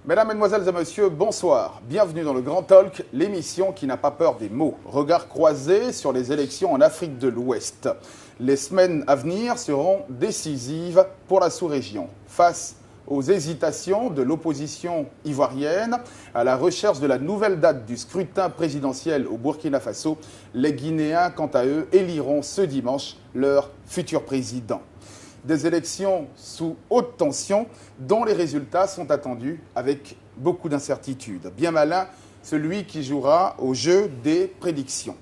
Mesdames, Mesdemoiselles et Messieurs, bonsoir. Bienvenue dans le Grand Talk, l'émission qui n'a pas peur des mots. Regard croisé sur les élections en Afrique de l'Ouest. Les semaines à venir seront décisives pour la sous-région. Face aux hésitations de l'opposition ivoirienne, à la recherche de la nouvelle date du scrutin présidentiel au Burkina Faso, les Guinéens, quant à eux, éliront ce dimanche leur futur président. Des élections sous haute tension dont les résultats sont attendus avec beaucoup d'incertitudes. Bien malin celui qui jouera au jeu des prédictions.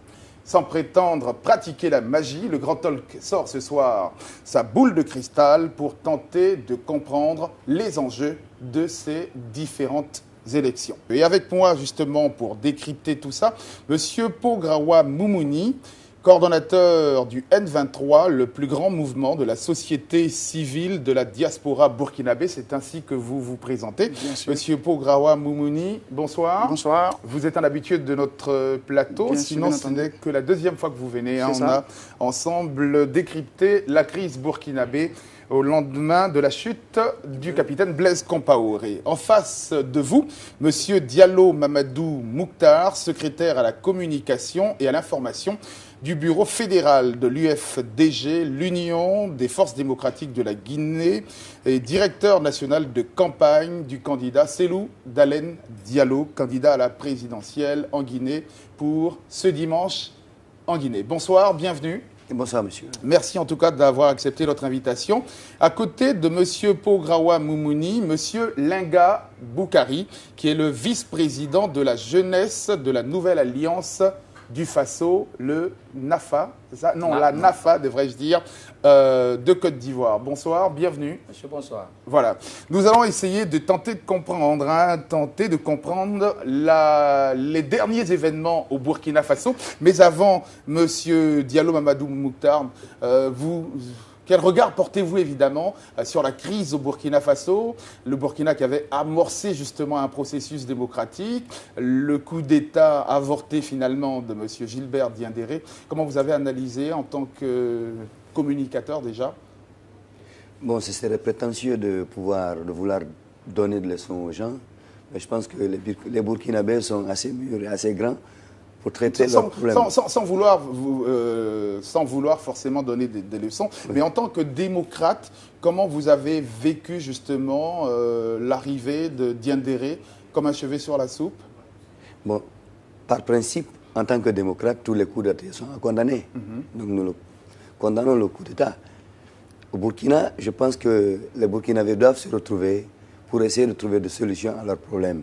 Sans prétendre pratiquer la magie, le Grand Talk sort ce soir sa boule de cristal pour tenter de comprendre les enjeux de ces différentes élections. Et avec moi, justement, pour décrypter tout ça, Monsieur Pograwa Moumouni, coordonnateur du N23, le plus grand mouvement de la société civile de la diaspora burkinabé. C'est ainsi que vous vous présentez. Monsieur Pograwa Moumouni, bonsoir. Bonsoir. Vous êtes un habitué de notre plateau, bien sinon ce n'est que la deuxième fois que vous venez. On a ensemble décrypté la crise burkinabé au lendemain de la chute du capitaine Blaise Compaoré. En face de vous, Monsieur Diallo Mamadou Mouktar, secrétaire à la communication et à l'information du bureau fédéral de l'UFDG, l'Union des forces démocratiques de la Guinée, et directeur national de campagne du candidat Cellou Dalein Diallo, candidat à la présidentielle en Guinée pour ce dimanche en Guinée. Bonsoir, bienvenue. Bonsoir, monsieur. Merci en tout cas d'avoir accepté notre invitation. À côté de monsieur Pograwa Moumouni, monsieur Linga Boukari, qui est le vice-président de la jeunesse de la Nouvelle Alliance du Faso, le NAFA, la NAFA, devrais-je dire, de Côte d'Ivoire. Bonsoir, bienvenue. Monsieur, bonsoir. Voilà. Nous allons essayer de tenter de comprendre, les derniers événements au Burkina Faso. Mais avant, monsieur Diallo Mamadou Mouktar, quel regard portez-vous évidemment sur la crise au Burkina Faso, le Burkina qui avait amorcé justement un processus démocratique, le coup d'État avorté finalement de M. Gilbert Diendéré. Comment vous avez analysé en tant que communicateur déjà? Bon, ce serait prétentieux de vouloir donner des leçons aux gens, mais je pense que les Burkinabés sont assez mûrs et assez grands pour traiter leurs problèmes. Sans vouloir forcément donner des leçons, oui. Mais en tant que démocrate, comment vous avez vécu justement l'arrivée de Diendéré comme un cheveu sur la soupe? Bon, par principe, en tant que démocrate, tous les coups d'État sont condamnés. Donc nous condamnons le coup d'État. Au Burkina, je pense que les Burkinabés doivent se retrouver pour essayer de trouver des solutions à leurs problèmes.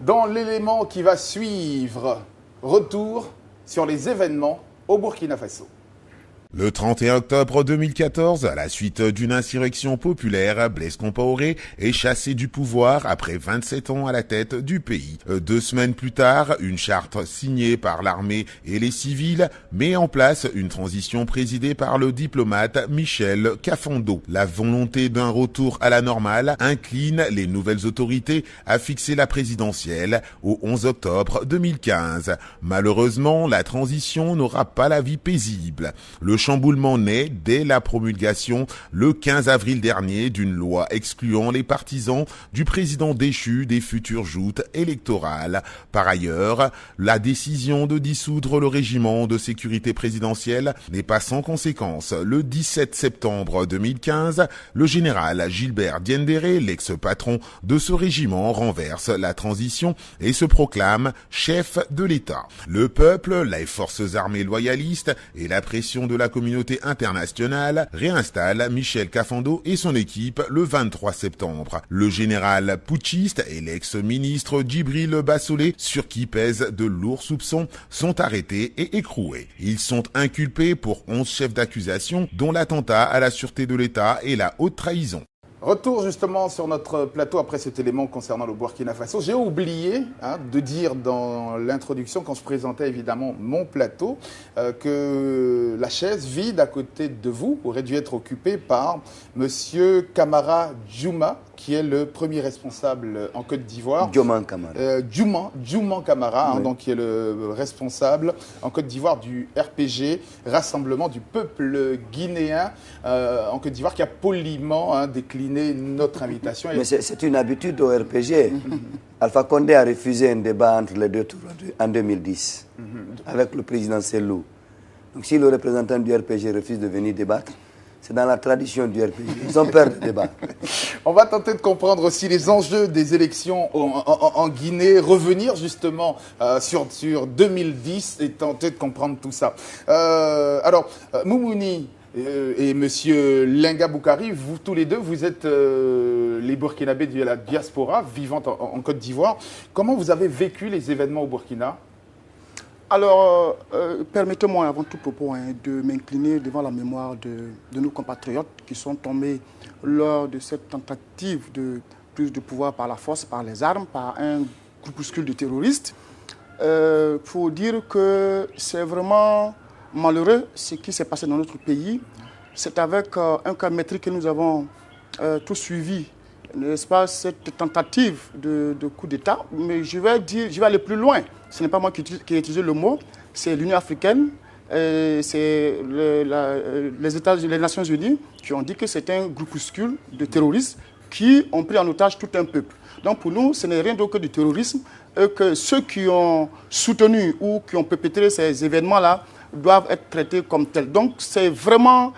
Dans l'élément qui va suivre, retour sur les événements au Burkina Faso. Le 31 octobre 2014, à la suite d'une insurrection populaire, Blaise Compaoré est chassé du pouvoir après 27 ans à la tête du pays. 2 semaines plus tard, une charte signée par l'armée et les civils met en place une transition présidée par le diplomate Michel Kafando. La volonté d'un retour à la normale incline les nouvelles autorités à fixer la présidentielle au 11 octobre 2015. Malheureusement, la transition n'aura pas la vie paisible. Le chamboulement naît dès la promulgation le 15 avril dernier d'une loi excluant les partisans du président déchu des futures joutes électorales. Par ailleurs, la décision de dissoudre le régiment de sécurité présidentielle n'est pas sans conséquence. Le 17 septembre 2015, le général Gilbert Diendéré, l'ex-patron de ce régiment, renverse la transition et se proclame chef de l'État. Le peuple, les forces armées loyalistes et la pression de la communauté internationale réinstalle Michel Kafando et son équipe le 23 septembre. Le général putschiste et l'ex-ministre Djibril Bassolé, sur qui pèsent de lourds soupçons, sont arrêtés et écroués. Ils sont inculpés pour 11 chefs d'accusation, dont l'attentat à la sûreté de l'État et la haute trahison. Retour justement sur notre plateau après cet élément concernant le Burkina Faso. J'ai oublié de dire dans l'introduction, quand je présentais évidemment mon plateau, que la chaise vide à côté de vous aurait dû être occupée par Monsieur Kamara Djouma, qui est le premier responsable en Côte d'Ivoire. Dioman Kamara. Dioman Kamara, Oui. donc, qui est le responsable en Côte d'Ivoire du RPG, Rassemblement du peuple guinéen en Côte d'Ivoire, qui a poliment décliné notre invitation. Mais c'est une habitude au RPG. Alpha Condé a refusé un débat entre les deux tours en 2010 avec le président Sellou. Donc si le représentant du RPG refuse de venir débattre, c'est dans la tradition du RPG. Ils ont peur de débat. On va tenter de comprendre aussi les enjeux des élections en Guinée, revenir justement sur 2010 et tenter de comprendre tout ça. Alors, Moumouni et Monsieur Lenga Boukari, vous tous les deux, vous êtes les Burkinabés de la diaspora vivant en Côte d'Ivoire. Comment vous avez vécu les événements au Burkina ? Alors, permettez-moi avant tout propos de m'incliner devant la mémoire de nos compatriotes qui sont tombés lors de cette tentative de prise de pouvoir par la force, par les armes, par un groupuscule de terroristes. Il faut dire que c'est vraiment malheureux ce qui s'est passé dans notre pays. C'est avec un cas métrique que nous avons tous suivi, n'est-ce pas, cette tentative de coup d'État. Mais je vais aller plus loin. Ce n'est pas moi qui ai utilisé le mot, c'est l'Union africaine, c'est les Nations Unies qui ont dit que c'est un groupuscule de terroristes qui ont pris en otage tout un peuple. Donc pour nous, ce n'est rien d'autre que du terrorisme et que ceux qui ont soutenu ou qui ont perpétré ces événements-là doivent être traités comme tels. Donc c'est vraiment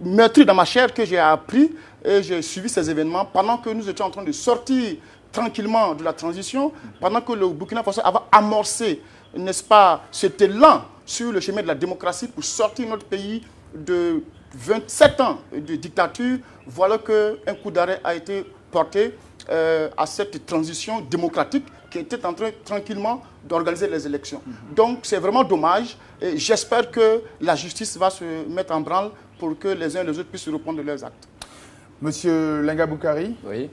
meurtri dans ma chair que j'ai appris et j'ai suivi ces événements pendant que nous étions en train de sortir tranquillement de la transition, pendant que le Burkina Faso avait amorcé, n'est-ce pas, cet élan sur le chemin de la démocratie pour sortir notre pays de 27 ans de dictature. Voilà qu'un coup d'arrêt a été porté à cette transition démocratique qui était en train tranquillement d'organiser les élections. Donc c'est vraiment dommage et j'espère que la justice va se mettre en branle pour que les uns et les autres puissent répondre de leurs actes. Monsieur Lenga Boukari. Oui.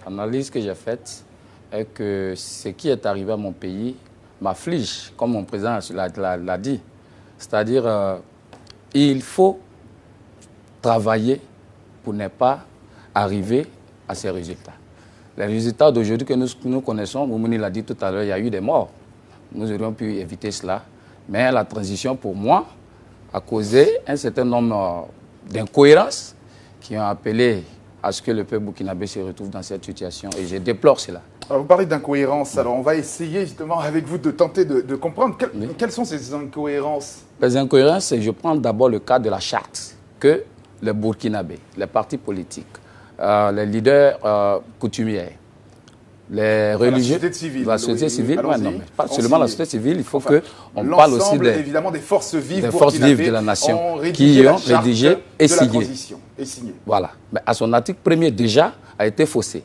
L'analyse que j'ai faite est que ce qui est arrivé à mon pays m'afflige, comme mon président l'a dit. C'est-à-dire, il faut travailler pour ne pas arriver à ces résultats. Les résultats d'aujourd'hui que nous connaissons, Moumouni l'a dit tout à l'heure, il y a eu des morts. Nous aurions pu éviter cela. Mais la transition, pour moi, a causé un certain nombre d'incohérences qui ont appelé à ce que le peuple burkinabé se retrouve dans cette situation. Et je déplore cela. Alors, vous parlez d'incohérence. Alors, on va essayer justement avec vous de tenter de comprendre quelles sont ces incohérences. Les incohérences, je prends d'abord le cas de la charte que les Burkinabés, les partis politiques, les leaders coutumiers, les religieux, la société civile, non, mais pas seulement la société civile, il faut qu'on parle aussi évidemment des forces vives de la nation qui ont rédigé et signé. Voilà. Mais à son article premier déjà a été faussé,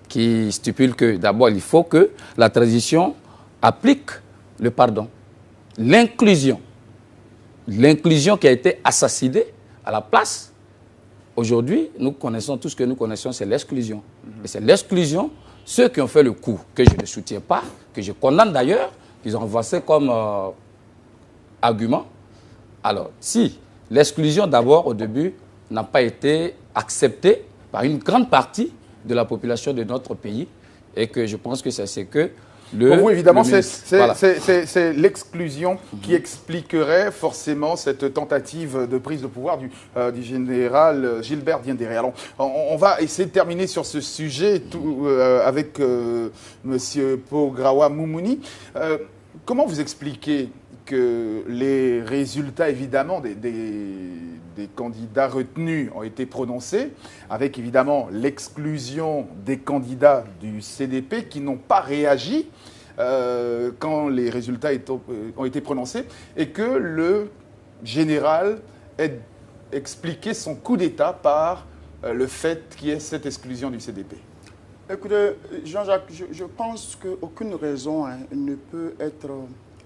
qui stipule que d'abord il faut que la transition applique le pardon, l'inclusion qui a été assassinée à la place. Aujourd'hui, nous connaissons tout ce que nous connaissons, c'est l'exclusion. Et c'est l'exclusion. Ceux qui ont fait le coup, que je ne soutiens pas, que je condamne d'ailleurs, qu'ils ont avancé comme argument. Alors, si l'exclusion d'abord au début n'a pas été acceptée par une grande partie de la population de notre pays, et que je pense que c'est ce que pour vous, évidemment, c'est l'exclusion qui expliquerait forcément cette tentative de prise de pouvoir du général Gilbert Diendéré. Alors, on va essayer de terminer sur ce sujet avec M. Pograwa Moumouni. Comment vous expliquez que les résultats, évidemment, des candidats retenus ont été prononcés, avec évidemment l'exclusion des candidats du CDP qui n'ont pas réagi quand les résultats ont été prononcés, et que le général ait expliqué son coup d'État par le fait qu'il y ait cette exclusion du CDP. Écoutez, Jean-Jacques, je pense qu'aucune raison ne peut être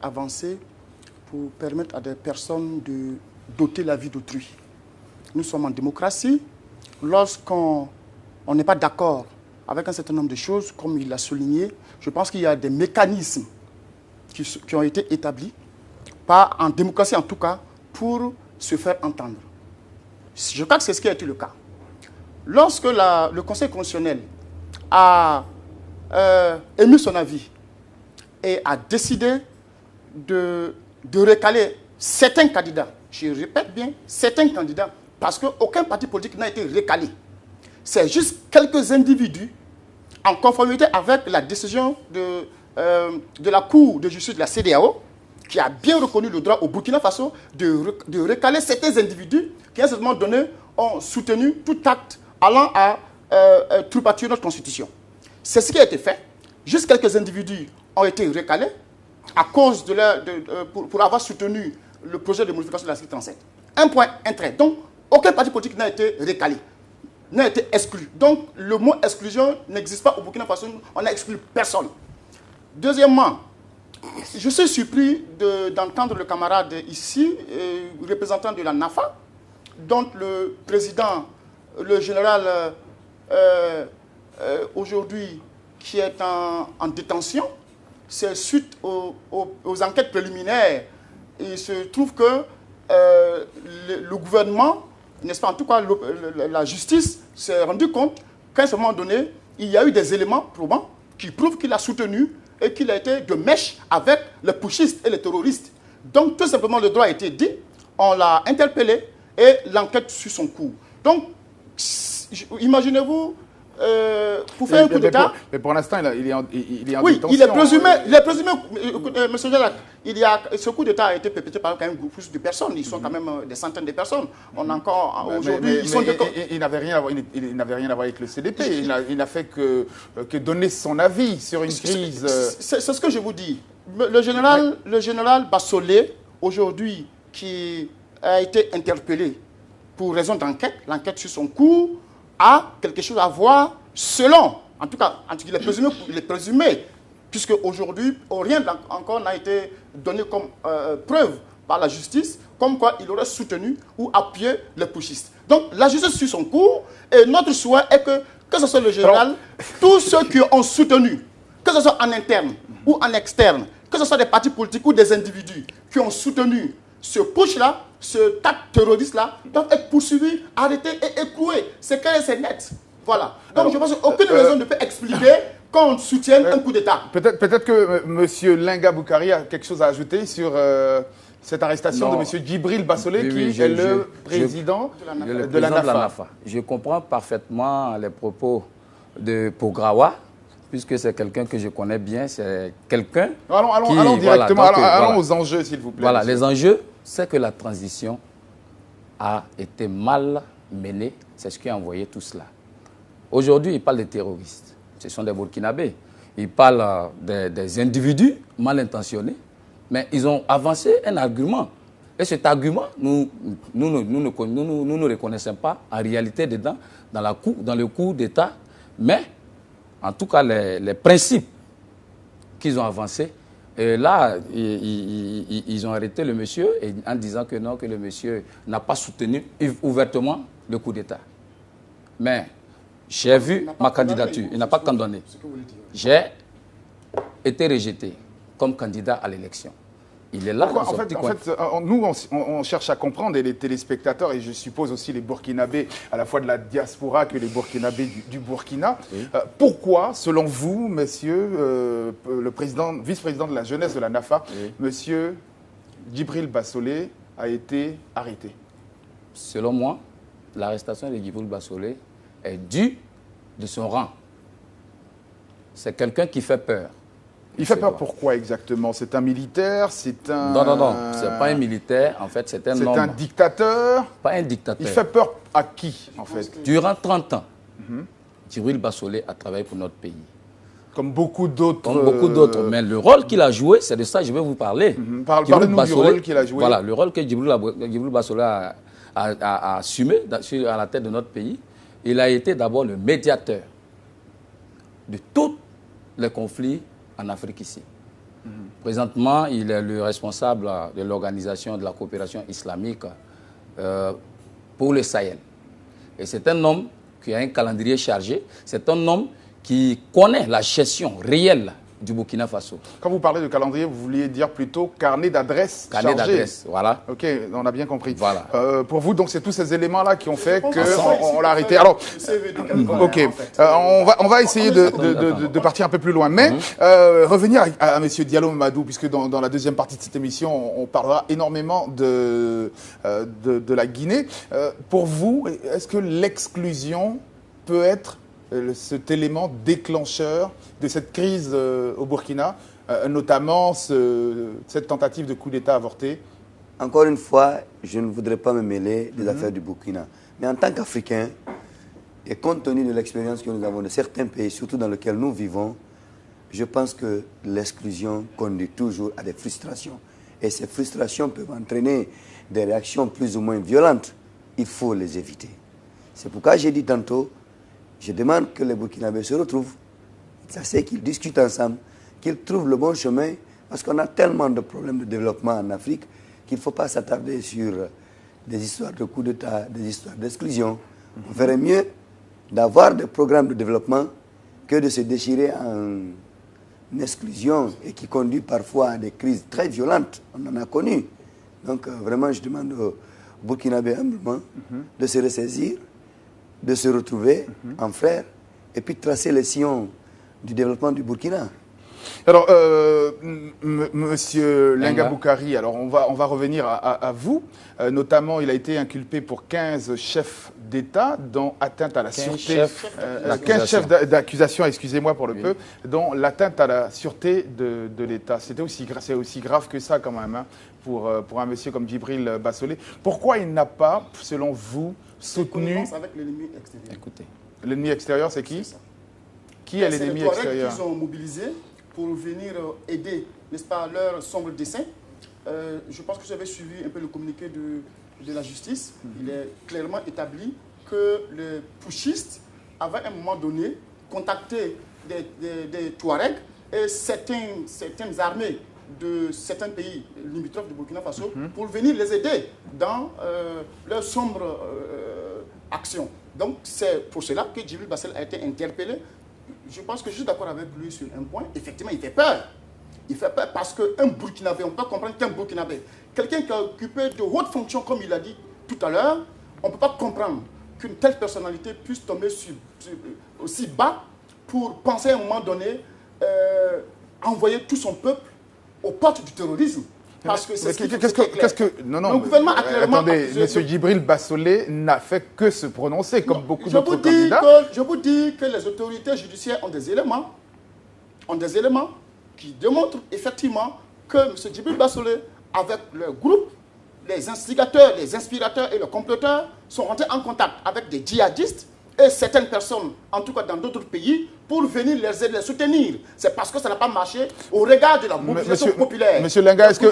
avancée pour permettre à des personnes de doter la vie d'autrui. Nous sommes en démocratie. Lorsqu'on n'est pas d'accord avec un certain nombre de choses, comme il l'a souligné, je pense qu'il y a des mécanismes qui ont été établis, pas en démocratie en tout cas, pour se faire entendre. Je crois que c'est ce qui a été le cas. lorsque le Conseil constitutionnel a émis son avis et a décidé de recaler certains candidats, je répète bien, certains candidats, parce qu'aucun parti politique n'a été recalé. C'est juste quelques individus en conformité avec la décision de la Cour de justice de la CEDEAO, qui a bien reconnu le droit au Burkina Faso de recaler certains individus qui, à un certain moment donné, ont soutenu tout acte allant à trupaturer notre Constitution. C'est ce qui a été fait. Juste quelques individus ont été recalés à cause pour avoir soutenu le projet de modification de l'article 37. Un point, un trait. Donc, aucun parti politique n'a été recalé, n'a été exclu. Donc, le mot exclusion n'existe pas au Burkina Faso. On n'a exclu personne. Deuxièmement, je suis surpris d'entendre le camarade ici, représentant de la NAFA, dont le président, le général, aujourd'hui, qui est en détention. C'est suite aux enquêtes préliminaires. Il se trouve que le gouvernement, n'est-ce pas, en tout cas la justice, s'est rendu compte qu'à un moment donné, il y a eu des éléments probants qui prouvent qu'il a soutenu et qu'il a été de mèche avec les putschistes et les terroristes. Donc, tout simplement, le droit a été dit, on l'a interpellé et l'enquête suit son cours. Donc, imaginez-vous, pour faire un coup d'État... Mais pour l'instant, il est en oui, détention. il est présumé, M. Jalac, ce coup d'État a été perpétré par quand même plus de personnes. Ils sont quand même des centaines de personnes. On a encore, aujourd'hui... Il n'avait rien à voir avec le CDP. Il n'a fait que donner son avis sur une crise... C'est ce que je vous dis. Le général Bassolé, aujourd'hui, qui a été interpellé pour raison d'enquête, l'enquête sur son cours, a quelque chose à voir selon, en tout cas, il est présumé, puisque aujourd'hui, rien encore n'a été donné comme preuve par la justice, comme quoi il aurait soutenu ou appuyé les putschistes. Donc, la justice suit son cours, et notre souhait est que ce soit le général, tous ceux qui ont soutenu, que ce soit en interne ou en externe, que ce soit des partis politiques ou des individus qui ont soutenu ce putsch-là, ce acte terroriste-là, doivent être poursuivis, arrêtés et écroués. C'est clair et c'est net. Voilà. Donc, alors, je pense qu'aucune raison ne peut expliquer qu'on soutienne un coup d'État. Peut-être que M. Linga Boukari a quelque chose à ajouter sur cette arrestation de M. Djibril Bassolé, qui est le président de la NAFA. Je comprends parfaitement les propos de Pograwa, puisque c'est quelqu'un que je connais bien, c'est quelqu'un Allons directement, allons aux enjeux, s'il vous plaît. Voilà, les enjeux, c'est que la transition a été mal menée, c'est ce qui a envoyé tout cela. Aujourd'hui, il parle des terroristes, ce sont des Burkinabés. Il parle des individus mal intentionnés, mais ils ont avancé un argument. Et cet argument, nous ne reconnaissons pas en réalité dedans, dans le coup d'État, mais en tout cas, les principes qu'ils ont avancés, et là, ils ont arrêté le monsieur en disant que non, que le monsieur n'a pas soutenu ouvertement le coup d'État. Mais j'ai vu ma candidature, il n'a pas condamné. J'ai été rejeté comme candidat à l'élection. Il est là. En fait, nous, on cherche à comprendre, et les téléspectateurs, et je suppose aussi les Burkinabés, à la fois de la diaspora que les Burkinabés du Burkina, oui. Pourquoi, selon vous, monsieur le vice-président de la jeunesse de la NAFA, oui. Monsieur Djibril Bassolé, a été arrêté? Selon moi, l'arrestation de Djibril Bassolé est due de son rang. C'est quelqu'un qui fait peur. Il fait peur pourquoi exactement? C'est un militaire? C'est un... Non, c'est pas un militaire, en fait, c'est un homme. C'est un dictateur? Pas un dictateur. Il fait peur à qui, en fait? Durant 30 ans, Djibril Bassolé a travaillé pour notre pays. Comme beaucoup d'autres. Comme beaucoup d'autres. Mais le rôle qu'il a joué, c'est de ça que je vais vous parler. Parlez-nous du rôle qu'il a joué. Voilà, le rôle que Djibril Bassolé a assumé à la tête de notre pays. Il a été d'abord le médiateur de tous les conflits en Afrique ici. Présentement, il est le responsable de l'organisation de la coopération islamique pour le Sahel. Et c'est un homme qui a un calendrier chargé. C'est un homme qui connaît la gestion réelle du Burkina Faso. Quand vous parlez de calendrier, vous vouliez dire plutôt carnet d'adresse chargé. Carnet d'adresse, voilà. Ok, on a bien compris. Voilà. Pour vous, donc, c'est tous ces éléments-là qui ont fait qu'on l'a arrêté. Alors, ok, on va essayer de partir un peu plus loin. Mais revenir à M. Diallo Mamadou, puisque dans la deuxième partie de cette émission, on parlera énormément de la Guinée. Pour vous, est-ce que l'exclusion peut être cet élément déclencheur de cette crise au Burkina, notamment cette tentative de coup d'État avorté? Encore une fois, je ne voudrais pas me mêler des affaires du Burkina. Mais en tant qu'Africain, et compte tenu de l'expérience que nous avons de certains pays, surtout dans lesquels nous vivons, je pense que l'exclusion conduit toujours à des frustrations. Et ces frustrations peuvent entraîner des réactions plus ou moins violentes. Il faut les éviter. C'est pourquoi j'ai dit tantôt, je demande que les Burkinabés se retrouvent, ça c'est qu'ils discutent ensemble, qu'ils trouvent le bon chemin, parce qu'on a tellement de problèmes de développement en Afrique qu'il ne faut pas s'attarder sur des histoires de coups d'État, des histoires d'exclusion. On ferait mieux d'avoir des programmes de développement que de se déchirer en exclusion et qui conduit parfois à des crises très violentes. On en a connu. Donc vraiment, je demande aux Burkinabés humblement de se ressaisir, de se retrouver en frères et puis de tracer les sillons du développement du Burkina. Alors, Monsieur Lenga Boukari, alors on va revenir à vous. Notamment, il a été inculpé pour 15 chefs d'État dont atteinte à la sûreté. 15 chefs d'accusation, excusez-moi pour le peu, dont l'atteinte à la sûreté de l'État. C'est aussi grave que ça quand même, hein, pour un monsieur comme Djibril Bassolé. Pourquoi il n'a pas, selon vous, soutenu... avec l'ennemi extérieur. Écoutez. L'ennemi extérieur, c'est qui? Qui est l'ennemi extérieur? Ils ont mobilisé pour venir aider, n'est-ce pas, leur sombre dessein. Je pense que j'avais suivi un peu le communiqué de la justice. Il est clairement établi que les putschistes avaient à un moment donné contacté des Touaregs et certaines armées de certains pays limitrophes du Burkina Faso pour venir les aider dans leur sombre action. Donc c'est pour cela que Djibril Bassolé a été interpellé. Je pense que je suis d'accord avec lui sur un point. Effectivement, il fait peur. Il fait peur parce qu'un Burkinabé, on peut comprendre qu'un Burkinabé, quelqu'un qui a occupé de hautes fonctions, comme il a dit tout à l'heure, on ne peut pas comprendre qu'une telle personnalité puisse tomber aussi bas pour penser à un moment donné envoyer tout son peuple aux portes du terrorisme. Parce que c'est le gouvernement a clairement... Attendez, M. Djibril Bassolé n'a fait que se prononcer, comme beaucoup d'autres candidats. Je vous dis que les autorités judiciaires ont des éléments qui démontrent effectivement que M. Djibril Bassolé, avec le groupe, les instigateurs, les inspirateurs et les comploteurs, sont rentrés en contact avec des djihadistes et certaines personnes, en tout cas dans d'autres pays, pour venir les aider, les soutenir. C'est parce que ça n'a pas marché au regard de la mobilisation populaire. Monsieur Lenga, est-ce que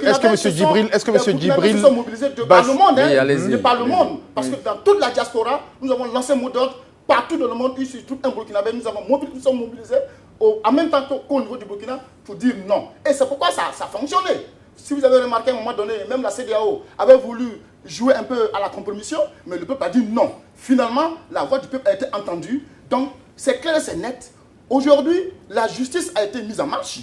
M. Djibril sont mobilisés de par le monde, de par le monde. Parce que dans toute la diaspora, nous avons lancé un mot d'ordre. Partout dans le monde, il se trouve un Burkinabé, nous sommes mobilisés en même temps qu'au niveau du Burkina pour dire non. Et c'est pourquoi ça a fonctionné. Si vous avez remarqué à un moment donné, même la CEDEAO avait voulu jouer un peu à la compromission, mais le peuple a dit non. Finalement, la voix du peuple a été entendue. Donc, c'est clair et c'est net. Aujourd'hui, la justice a été mise en marche.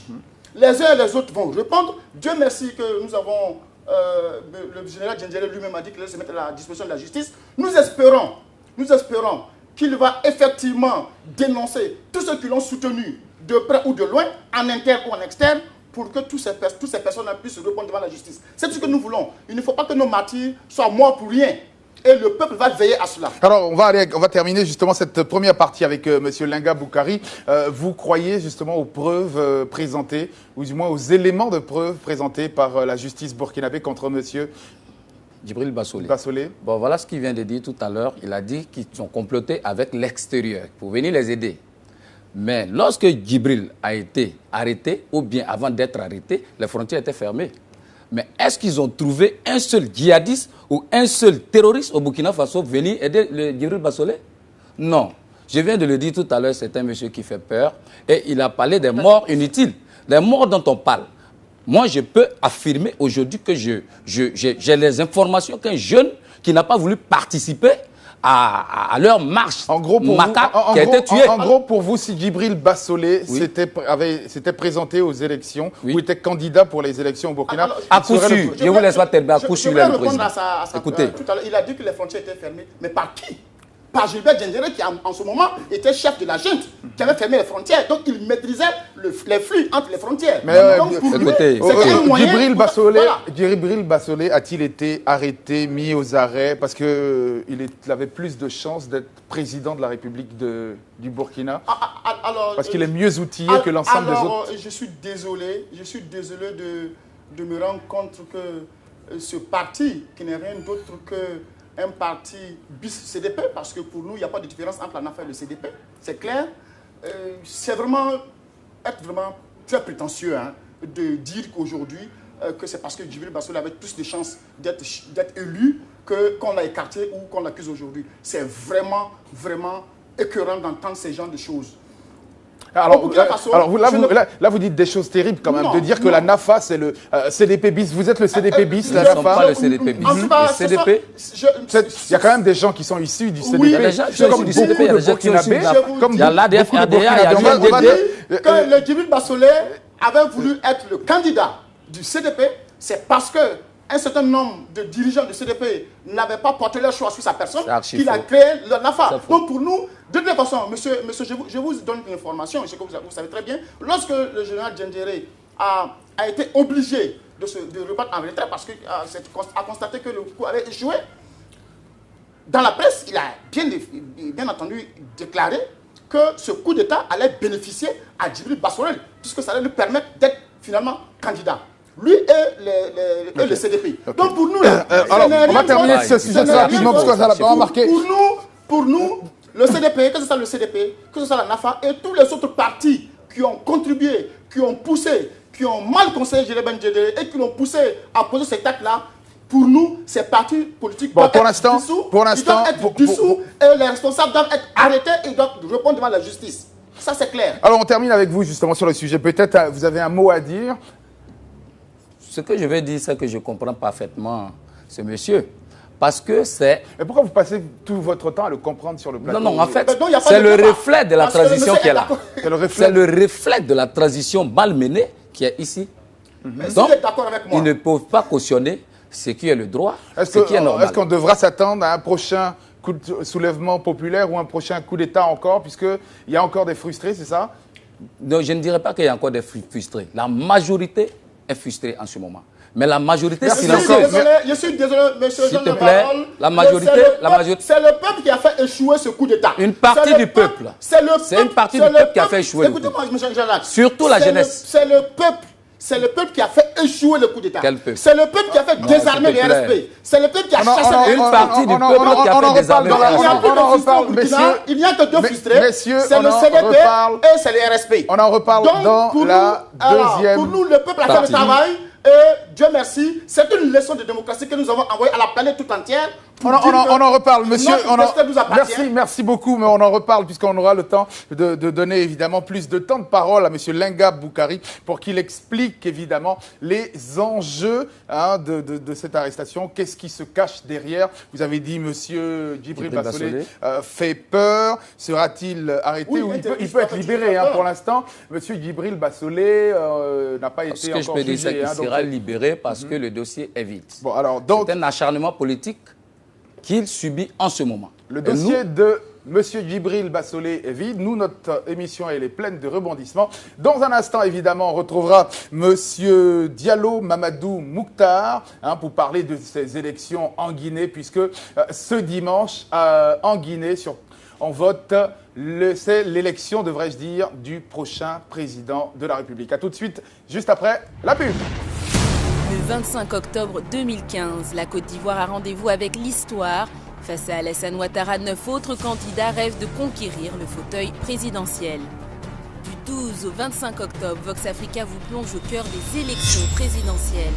Les uns et les autres vont répondre. Dieu merci que nous avons... le général Djendjere lui-même a dit qu'il allait se mettre à la disposition de la justice. Nous espérons qu'il va effectivement dénoncer tous ceux qui l'ont soutenu de près ou de loin, en interne ou en externe, pour que toutes ces personnes puissent répondre devant la justice. C'est ce que nous voulons. Il ne faut pas que nos martyrs soient morts pour rien. Et le peuple va veiller à cela. Alors, on va terminer justement cette première partie avec M. Lenga Boukari. Vous croyez justement aux preuves présentées, ou du moins aux éléments de preuves présentés par la justice burkinabé contre M. Djibril Bassolé. Bon, voilà ce qu'il vient de dire tout à l'heure. Il a dit qu'ils sont complotés avec l'extérieur pour venir les aider. Mais lorsque Djibril a été arrêté, ou bien avant d'être arrêté, les frontières étaient fermées. Mais est-ce qu'ils ont trouvé un seul djihadiste ou un seul terroriste au Burkina Faso venir aider le Djibril Bassolé? Non. Je viens de le dire tout à l'heure, c'est un monsieur qui fait peur. Et il a parlé des morts inutiles. Les morts dont on parle. Moi, je peux affirmer aujourd'hui que j'ai les informations qu'un jeune qui n'a pas voulu participer à leur marche macabre qui a été tué. En gros, pour vous, si Djibril Bassolé s'était présenté aux élections, ou était candidat pour les élections au Burkina, à coup sûr, je vous laisse pas terminer, à coup sûr, le président. Écoutez. Tout à l'heure, il a dit que les frontières étaient fermées. Mais par qui? Par Gilbert Diendéré, qui en ce moment était chef de la junte, qui avait fermé les frontières. Donc il maîtrisait les flux entre les frontières. Mais donc, pour écoutez, Djibril Bassolé a-t-il été arrêté, mis aux arrêts, parce qu'il avait plus de chances d'être président de la République du Burkina? Parce qu'il est mieux outillé que l'ensemble des autres. Je suis désolé de me rendre compte que ce parti, qui n'est rien d'autre que un parti bis CDP, parce que pour nous, il n'y a pas de différence entre la NAFA et le CDP, c'est clair. C'est vraiment être vraiment très prétentieux de dire qu'aujourd'hui, que c'est parce que Djibril Bassolé avait plus de chances d'être élu qu'on l'a écarté ou qu'on l'accuse aujourd'hui. C'est vraiment, vraiment écœurant d'entendre ces genres de choses. Alors, vous dites des choses terribles quand même, de dire que la NAFA c'est le CDP bis. Vous êtes le CDP bis, la NAFA. Nous ne sommes pas le CDP bis. Le CDP, il y a quand même des gens qui sont issus du CDP. Il y a des gens qui sont issus du CDP, il y a des gens qui sont issus comme il y a l'ADF, il y a l'ADA, il y a l'UNDD. Quand le Djibril Bassolé avait voulu être le candidat du CDP, c'est parce que un certain nombre de dirigeants du CDP n'avaient pas porté leur choix sur sa personne qu'il a créé la NAFA. Donc pour nous, de toute façon, monsieur, je vous donne une information, je sais que vous savez très bien, lorsque le général Diendéré a été obligé de rebattre en retrait parce qu'il a constaté que le coup avait échoué, dans la presse, il a bien entendu déclaré que ce coup d'État allait bénéficier à Djibril Bassolé, puisque ça allait lui permettre d'être finalement candidat. Lui et le CDP. Okay. Donc pour nous, alors, on va terminer ce sujet très rapidement parce que ça l'a pas remarqué. Pour nous, le CDP, que ce soit le CDP, que ce soit la NAFA et tous les autres partis qui ont contribué, qui ont poussé, qui ont mal conseillé Djibril Diendéré et qui l'ont poussé à poser cet acte-là, pour nous, ces partis politiques doivent être dissous et les responsables doivent être arrêtés et doivent répondre devant la justice. Ça, c'est clair. Alors, on termine avec vous justement sur le sujet. Peut-être vous avez un mot à dire. Ce que je vais dire, c'est que je comprends parfaitement ce monsieur. Parce que c'est... Mais pourquoi vous passez tout votre temps à le comprendre sur le plateau? Non, en fait, c'est le reflet de la transition qui est là. C'est le reflet de la transition mal menée qui est ici. Donc, ils ne peuvent pas cautionner ce qui est le droit, ce qui est normal. Est-ce qu'on devra s'attendre à un prochain coup de soulèvement populaire ou un prochain coup d'État encore, puisqu'il y a encore des frustrés, c'est ça? Non, je ne dirais pas qu'il y a encore des frustrés. La majorité est frustrée en ce moment. Mais la majorité silencieuse. Je suis désolé, monsieur S'il te plaît, la majorité. C'est le peuple qui a fait échouer ce coup d'État. Une partie du peuple. C'est une partie du peuple qui a fait échouer. Écoutez-moi, monsieur Jean-Jacques. Surtout la jeunesse. C'est le peuple. C'est le peuple qui a fait échouer le coup d'État. Quel peuple? C'est le peuple qui a fait désarmer les RSP. C'est le peuple qui a chassé les une partie du peuple qui a fait désarmer les RSP. Il n'y a que deux frustrés. C'est le CDP et c'est les RSP. On en reparle dans la deuxième. Pour nous, le peuple a fait le travail. Et Dieu merci, c'est une leçon de démocratie que nous avons envoyée à la planète tout entière. On en reparle, monsieur. Merci beaucoup, mais on en reparle puisqu'on aura le temps de donner évidemment plus de temps de parole à monsieur Lenga Boukari pour qu'il explique évidemment les enjeux de cette arrestation. Qu'est-ce qui se cache derrière? Vous avez dit monsieur Djibril Bassolé fait peur. Sera-t-il arrêté? Oui, ou il peut être libéré pour l'instant. Monsieur Djibril Bassolé n'a pas été encore jugé. Ce que je peux dire, c'est qu'il sera libéré parce que le dossier est vide. Bon, alors, donc, c'est un acharnement politique qu'il subit en ce moment. Le dossier de M. Djibril Bassolé est vide. Nous, notre émission, elle est pleine de rebondissements. Dans un instant, évidemment, on retrouvera M. Diallo Mamadou Mouktar pour parler de ces élections en Guinée, puisque ce dimanche, en Guinée, on vote, c'est l'élection, devrais-je dire, du prochain président de la République. A tout de suite, juste après la pub. Le 25 octobre 2015, la Côte d'Ivoire a rendez-vous avec l'histoire. Face à Alassane Ouattara, 9 autres candidats rêvent de conquérir le fauteuil présidentiel. Du 12 au 25 octobre, Vox Africa vous plonge au cœur des élections présidentielles.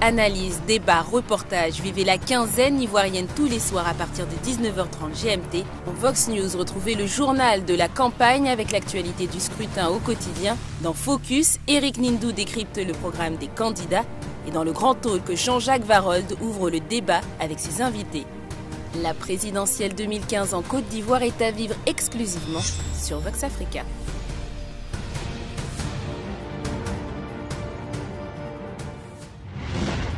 Analyse, débat, reportage, vivez la quinzaine ivoirienne tous les soirs à partir de 19h30 GMT. En Vox News, retrouvez le journal de la campagne avec l'actualité du scrutin au quotidien. Dans Focus, Eric Nindou décrypte le programme des candidats. Et dans le grand talk, Jean-Jacques Varold ouvre le débat avec ses invités. La présidentielle 2015 en Côte d'Ivoire est à vivre exclusivement sur Vox Africa.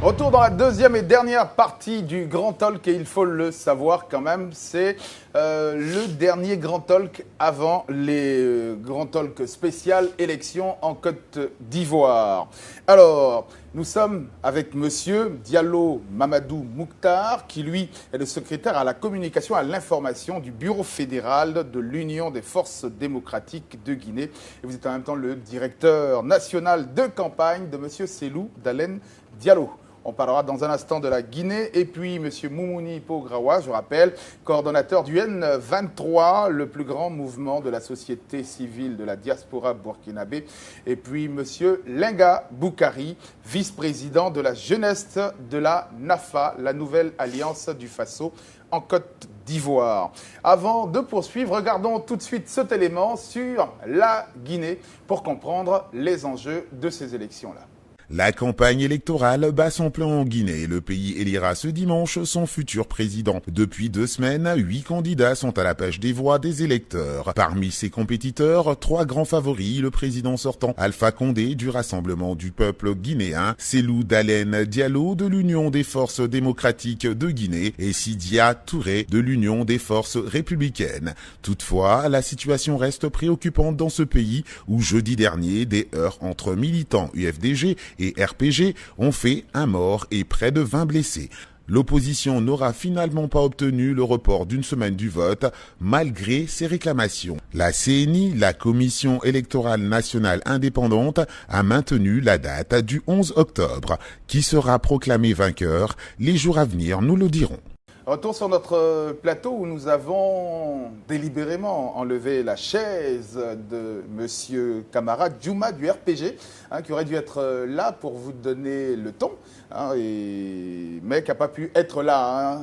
Retour dans la deuxième et dernière partie du Grand Talk, et il faut le savoir quand même, c'est le dernier Grand Talk avant les Grand Talk spécial élections en Côte d'Ivoire. Alors, nous sommes avec monsieur Diallo Mamadou Mouktar, qui lui est le secrétaire à la communication et à l'information du Bureau fédéral de l'Union des forces démocratiques de Guinée. Et vous êtes en même temps le directeur national de campagne de monsieur Cellou Dalein Diallo. On parlera dans un instant de la Guinée. Et puis, M. Moumouni Pograwa, je rappelle, coordonnateur du N23, le plus grand mouvement de la société civile de la diaspora burkinabé. Et puis, M. Lenga Boukari, vice-président de la jeunesse de la NAFA, la nouvelle alliance du Faso en Côte d'Ivoire. Avant de poursuivre, regardons tout de suite cet élément sur la Guinée pour comprendre les enjeux de ces élections-là. La campagne électorale bat son plein en Guinée. Le pays élira ce dimanche son futur président. Depuis 2 semaines, 8 candidats sont à la page des voix des électeurs. Parmi ses compétiteurs, 3 grands favoris, le président sortant Alpha Condé du Rassemblement du peuple guinéen, Cellou Dalein Diallo de l'Union des forces démocratiques de Guinée et Sidia Touré de l'Union des forces républicaines. Toutefois, la situation reste préoccupante dans ce pays où jeudi dernier, des heurts entre militants UFDG et RPG ont fait un mort et près de 20 blessés. L'opposition n'aura finalement pas obtenu le report d'1 semaine du vote, malgré ses réclamations. La CNI, la Commission électorale nationale indépendante, a maintenu la date du 11 octobre. Qui sera proclamé vainqueur? Les jours à venir nous le diront. Retour sur notre plateau où nous avons délibérément enlevé la chaise de M. Camara Djouma du RPG, qui aurait dû être là pour vous donner le ton, mais qui n'a pas pu être là.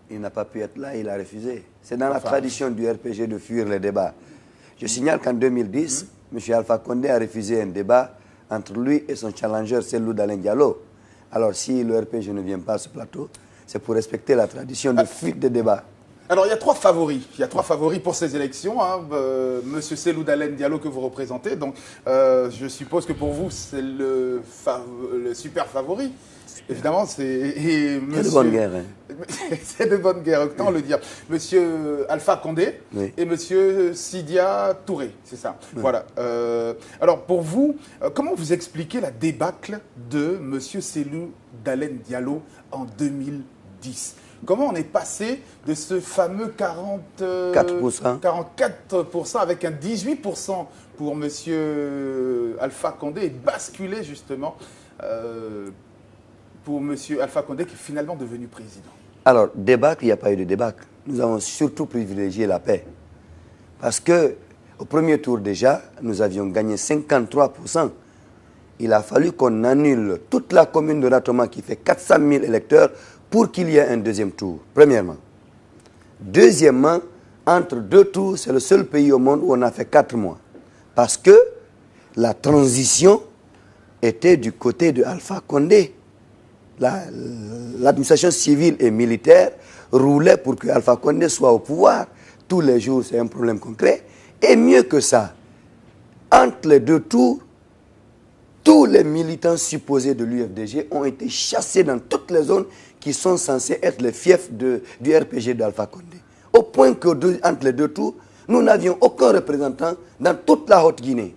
Il n'a pas pu être là, il a refusé. C'est dans la tradition du RPG de fuir les débats. Je signale qu'en 2010, M. Alpha Condé a refusé un débat entre lui et son challenger Cellou Dalein Diallo. Alors si le RPG ne vient pas à ce plateau, c'est pour respecter la tradition de fuite des débats. Alors, il y a 3 favoris. Il y a 3 favoris pour ces élections. Monsieur Cellou Dalein Diallo que vous représentez. Donc, je suppose que pour vous, c'est le super favori. Évidemment, c'est... C'est de bonne guerre. C'est de bonne guerre, autant le dire. Monsieur Alpha Condé et monsieur Sidia Touré, c'est ça. Oui. Voilà. Alors, pour vous, comment vous expliquez la débâcle de monsieur Cellou Dalein Diallo en 2010 ? Comment on est passé de ce fameux 44% avec un 18% pour M. Alpha Condé et basculer justement pour M. Alpha Condé qui est finalement devenu président? Alors, débâcle, il n'y a pas eu de débâcle. Nous avons surtout privilégié la paix. Parce qu'au premier tour déjà, nous avions gagné 53%. Il a fallu qu'on annule toute la commune de Ratoma qui fait 400 000 électeurs pour qu'il y ait un deuxième tour, premièrement. Deuxièmement, entre 2 tours, c'est le seul pays au monde où on a fait 4 mois. Parce que la transition était du côté de Alpha Condé. L'administration civile et militaire roulait pour que Alpha Condé soit au pouvoir. Tous les jours, c'est un problème concret. Et mieux que ça, entre les 2 tours, tous les militants supposés de l'UFDG ont été chassés dans toutes les zones qui sont censées être les fiefs du RPG d'Alpha Condé. Au point qu'entre les 2 tours, nous n'avions aucun représentant dans toute la Haute-Guinée,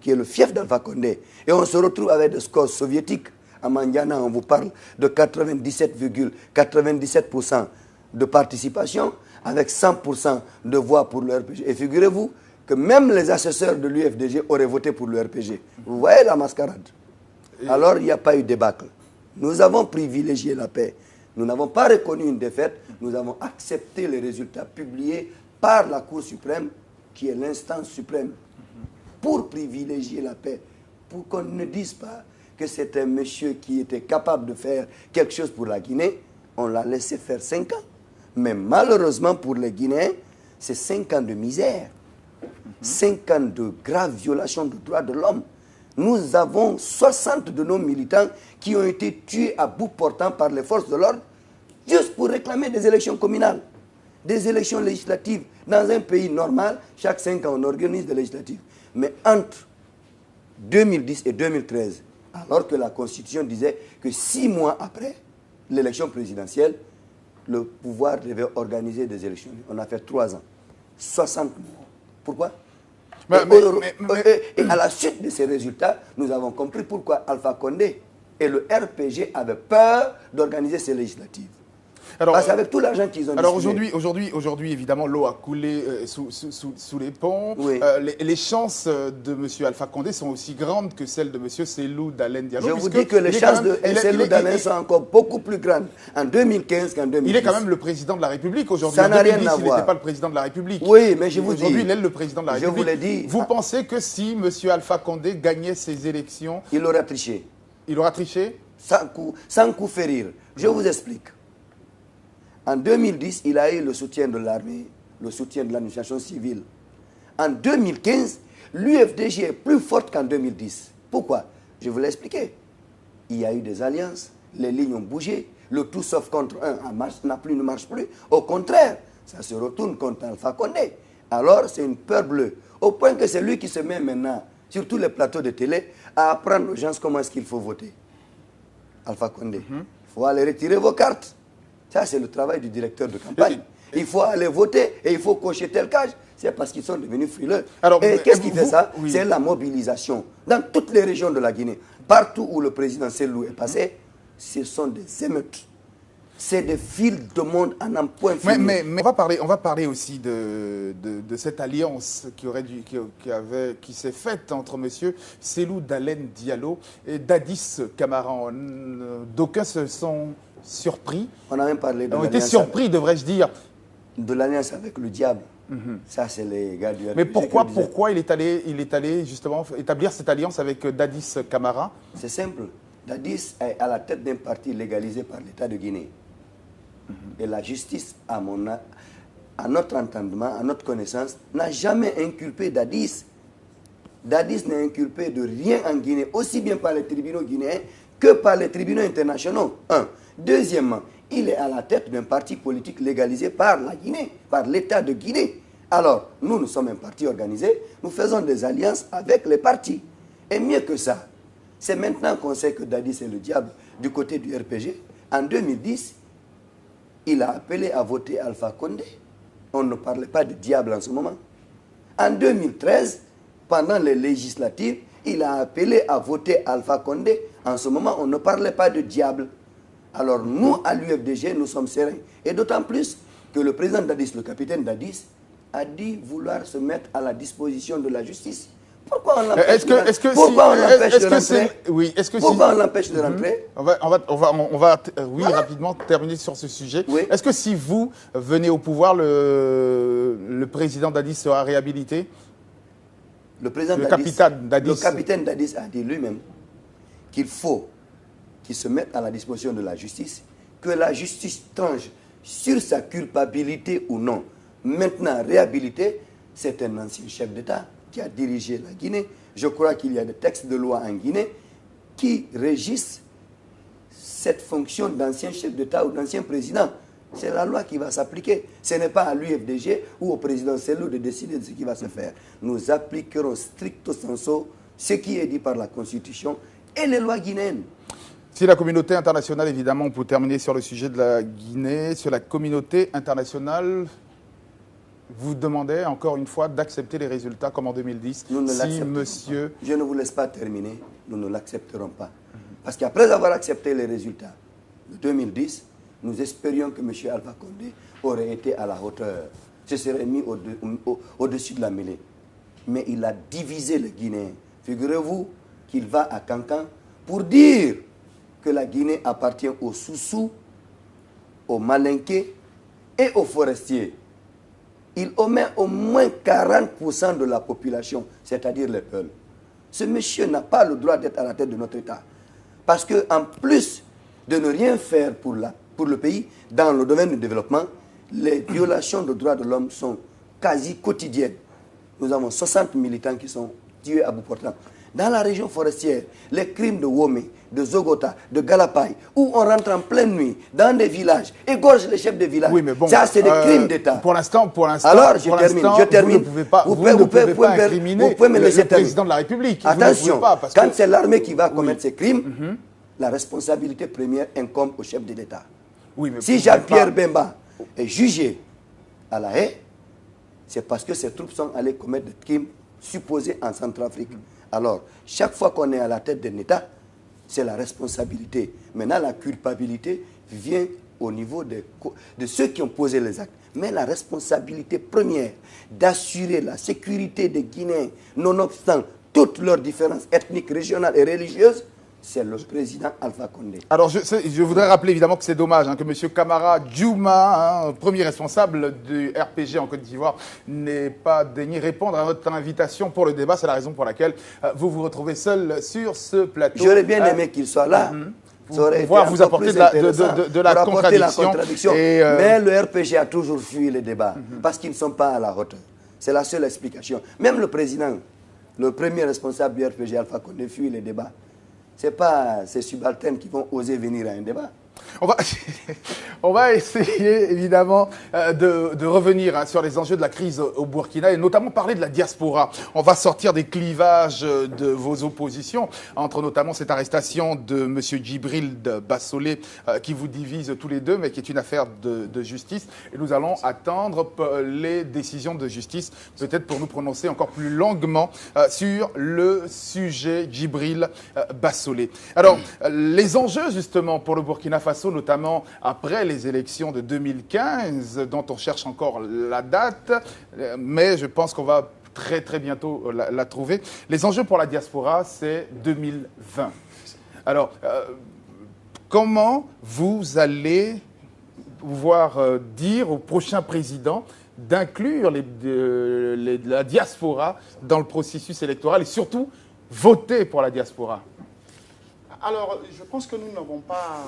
qui est le fief d'Alpha Condé. Et on se retrouve avec des scores soviétiques. À Mandiana, on vous parle de 97,97% de participation, avec 100% de voix pour le RPG. Et figurez-vous que même les assesseurs de l'UFDG auraient voté pour le RPG. Vous voyez la mascarade. Alors, il n'y a pas eu de débâcle. Nous avons privilégié la paix. Nous n'avons pas reconnu une défaite. Nous avons accepté les résultats publiés par la Cour suprême, qui est l'instance suprême, pour privilégier la paix, pour qu'on ne dise pas que c'est un monsieur qui était capable de faire quelque chose pour la Guinée. On l'a laissé faire 5 ans. Mais malheureusement pour les Guinéens, c'est 5 ans de misère. 5 ans de graves violations de droits de l'homme. Nous avons 60 de nos militants qui ont été tués à bout portant par les forces de l'ordre juste pour réclamer des élections communales, des élections législatives. Dans un pays normal, chaque 5 ans, on organise des législatives. Mais entre 2010 et 2013, alors que la Constitution disait que 6 mois après l'élection présidentielle, le pouvoir devait organiser des élections. On a fait 3 ans, 60 mois. Pourquoi? Et à la suite de ces résultats, nous avons compris pourquoi Alpha Condé et le RPG avaient peur d'organiser ces législatives. Alors, parce qu'avec tout l'argent qu'ils ont alors aujourd'hui, évidemment, l'eau a coulé sous les ponts. Oui. Les chances de M. Alpha Condé sont aussi grandes que celles de M. Cellou Dalein Diallo. Je vous dis que les chances de Cellou Dalein sont encore beaucoup plus grandes en 2015 qu'en 2010. Il est quand même le président de la République aujourd'hui. Ça n'a rien à voir. Il n'était pas le président de la République. Oui, mais je vous dis. Aujourd'hui, il est le président de la République. Je vous l'ai dit. Vous pensez que si M. Alpha Condé gagnait ces élections... Il aura triché. Il aura triché? Sans coup férir. Je vous explique. En 2010, il a eu le soutien de l'armée, le soutien de l'administration civile. En 2015, l'UFDG est plus forte qu'en 2010. Pourquoi? Je vous l'ai expliqué. Il y a eu des alliances, les lignes ont bougé, le tout sauf contre un ne marche plus. Au contraire, ça se retourne contre Alpha Condé. Alors, c'est une peur bleue. Au point que c'est lui qui se met maintenant sur tous les plateaux de télé à apprendre aux gens comment est-ce qu'il faut voter. Alpha Condé, il faut aller retirer vos cartes. Ça, c'est le travail du directeur de campagne. Il faut aller voter et il faut cocher telle cage. C'est parce qu'ils sont devenus frileux. Alors, et qu'est-ce qui fait ça? Oui. C'est la mobilisation. Dans toutes les régions de la Guinée, partout où le président Cellou est passé, ce sont des émeutes. C'est des files de monde en un point fini. Mais on va parler aussi de cette alliance qui s'est faite entre M. Cellou Dalein Diallo et Dadis Camara. D'aucuns se sont surpris. On a même parlé de l'alliance. On était surpris, devrais-je dire. De l'alliance avec le diable. Ça, c'est les gars du RPG. Mais pourquoi il est allé justement établir cette alliance avec Dadis Camara? C'est simple. Dadis est à la tête d'un parti légalisé par l'État de Guinée. Et la justice, à notre entendement, à notre connaissance, n'a jamais inculpé Dadis. Dadis n'est inculpé de rien en Guinée, aussi bien par les tribunaux guinéens que par les tribunaux internationaux. Deuxièmement, il est à la tête d'un parti politique légalisé par la Guinée, par l'État de Guinée. Alors, nous sommes un parti organisé, nous faisons des alliances avec les partis. Et mieux que ça, c'est maintenant qu'on sait que Dadis est le diable du côté du RPG. En 2010, il a appelé à voter Alpha Condé. On ne parlait pas de diable en ce moment. En 2013, pendant les législatives, il a appelé à voter Alpha Condé. En ce moment, on ne parlait pas de diable. Alors nous, à l'UFDG, nous sommes sereins. Et d'autant plus que le président Dadis, le capitaine Dadis, a dit vouloir se mettre à la disposition de la justice. Pourquoi on l'empêche de rentrer? Pourquoi on l'empêche de rentrer? On va rapidement terminer sur ce sujet. Oui. Est-ce que si vous venez au pouvoir, le président Dadis sera réhabilité? Le capitaine Dadis a dit lui-même qu'il faut qu'il se mette à la disposition de la justice, que la justice tranche sur sa culpabilité ou non. Maintenant, réhabilité, c'est un ancien chef d'État qui a dirigé la Guinée. Je crois qu'il y a des textes de loi en Guinée qui régissent cette fonction d'ancien chef d'État ou d'ancien président. C'est la loi qui va s'appliquer. Ce n'est pas à l'UFDG ou au président Cellou de décider de ce qui va se faire. Nous appliquerons stricto sensu ce qui est dit par la Constitution et les lois guinéennes. Si la communauté internationale, évidemment, on peut terminer sur le sujet de la Guinée, sur la communauté internationale, vous demandez encore une fois d'accepter les résultats comme en 2010. Nous ne l'accepterons pas. Je ne vous laisse pas terminer, nous ne l'accepterons pas. Parce qu'après avoir accepté les résultats de 2010, nous espérions que M. Alpha Condé aurait été à la hauteur, se serait mis au-dessus de la mêlée. Mais il a divisé les Guinéens. Figurez-vous qu'il va à Cancan pour dire que la Guinée appartient aux Soussous, aux Malinqués et aux forestiers. Il omet au moins 40% de la population, c'est-à-dire les Peuls. Ce monsieur n'a pas le droit d'être à la tête de notre État. Parce qu'en plus de ne rien faire pour le pays, dans le domaine du développement, les violations de droits de l'homme sont quasi quotidiennes. Nous avons 60 militants qui sont tués à bout portant. Dans la région forestière, les crimes de Womé, de Zogota, de Galapay, où on rentre en pleine nuit dans des villages, égorge les chefs de village. Oui, mais bon, ça, c'est des crimes d'État. Pour l'instant, alors je termine. Vous ne pouvez pas incriminer le président de la République. Attention, quand c'est l'armée qui va commettre ces crimes, la responsabilité première incombe au chef de l'État. Oui, si Jean-Pierre Bemba est jugé à La Haye, c'est parce que ses troupes sont allées commettre des crimes supposés en Centrafrique. Alors, chaque fois qu'on est à la tête d'un État, c'est la responsabilité. Maintenant, la culpabilité vient au niveau de ceux qui ont posé les actes. Mais la responsabilité première d'assurer la sécurité des Guinéens, nonobstant toutes leurs différences ethniques, régionales et religieuses, c'est le président Alpha Condé. Alors, je voudrais rappeler évidemment que c'est dommage que M. Camara Djouma, premier responsable du RPG en Côte d'Ivoire, n'ait pas daigné répondre à notre invitation pour le débat. C'est la raison pour laquelle vous vous retrouvez seul sur ce plateau. J'aurais bien aimé qu'il soit là. Pouvoir vous apporter de la contradiction. Mais le RPG a toujours fui les débats parce qu'ils ne sont pas à la hauteur. C'est la seule explication. Même le président, le premier responsable du RPG, Alpha Condé, fuit les débats. Ce n'est pas ces subalternes qui vont oser venir à un débat. On va essayer évidemment de revenir sur les enjeux de la crise au Burkina et notamment parler de la diaspora. On va sortir des clivages de vos oppositions entre notamment cette arrestation de M. Djibril Bassolé qui vous divise tous les deux mais qui est une affaire de justice. Et nous allons attendre les décisions de justice peut-être pour nous prononcer encore plus longuement sur le sujet Djibril Bassolé. Alors les enjeux justement pour le Burkina Faso, notamment après les élections de 2015, dont on cherche encore la date, mais je pense qu'on va très très bientôt la trouver. Les enjeux pour la diaspora, c'est 2020. Alors, comment vous allez pouvoir dire au prochain président d'inclure la diaspora dans le processus électoral et surtout voter pour la diaspora? Alors, je pense que nous n'avons pas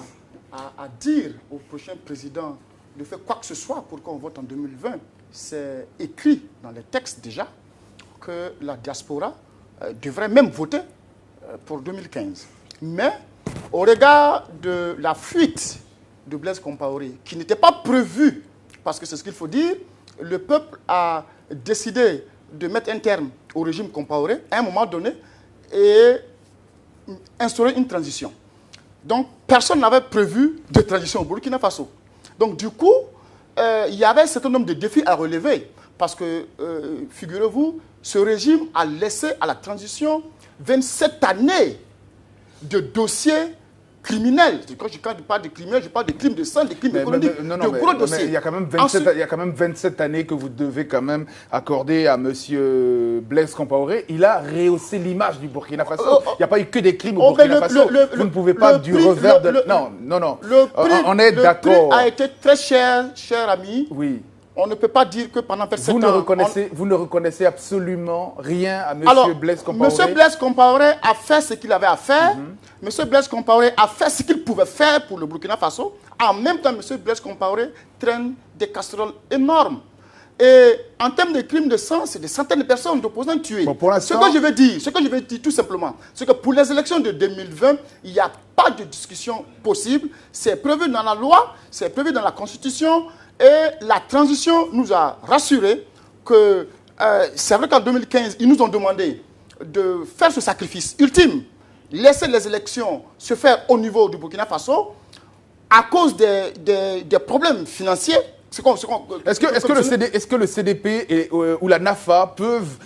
à dire au prochain président de faire quoi que ce soit pour qu'on vote en 2020. C'est écrit dans les textes déjà que la diaspora devrait même voter pour 2015. Mais au regard de la fuite de Blaise Compaoré, qui n'était pas prévue, parce que c'est ce qu'il faut dire, le peuple a décidé de mettre un terme au régime Compaoré à un moment donné et instaurer une transition. Donc, personne n'avait prévu de transition au Burkina Faso. Donc, du coup, il y avait un certain nombre de défis à relever. Parce que, figurez-vous, ce régime a laissé à la transition 27 années de dossiers criminels. Quand je parle de criminels, je parle de crimes de sang, de crimes économiques, de gros dossiers. Il y a quand même 27 années que vous devez quand même accorder à M. Blaise Compaoré. Il a rehaussé l'image du Burkina Faso. Il n'y a pas eu que des crimes au Burkina Faso. Vous ne pouvez pas du revers de... Non. On est d'accord. Le prix a été très cher, cher ami. Oui. On ne peut pas dire que pendant 27 ans... Vous ne reconnaissez absolument rien à M. Blaise Compaoré. M. Blaise Compaoré a fait ce qu'il avait à faire. M. Blaise Compaoré a fait ce qu'il pouvait faire pour le Burkina Faso. En même temps, M. Blaise Compaoré traîne des casseroles énormes. Et en termes de crimes de sang, c'est des centaines de personnes, d'opposants tués. Bon, ce que je veux dire tout simplement, c'est que pour les élections de 2020, il n'y a pas de discussion possible. C'est prévu dans la loi, c'est prévu dans la Constitution. Et la transition nous a rassurés que c'est vrai qu'en 2015, ils nous ont demandé de faire ce sacrifice ultime, laisser les élections se faire au niveau du Burkina Faso à cause des problèmes financiers. Est-ce que le CDP ou la NAFA peuvent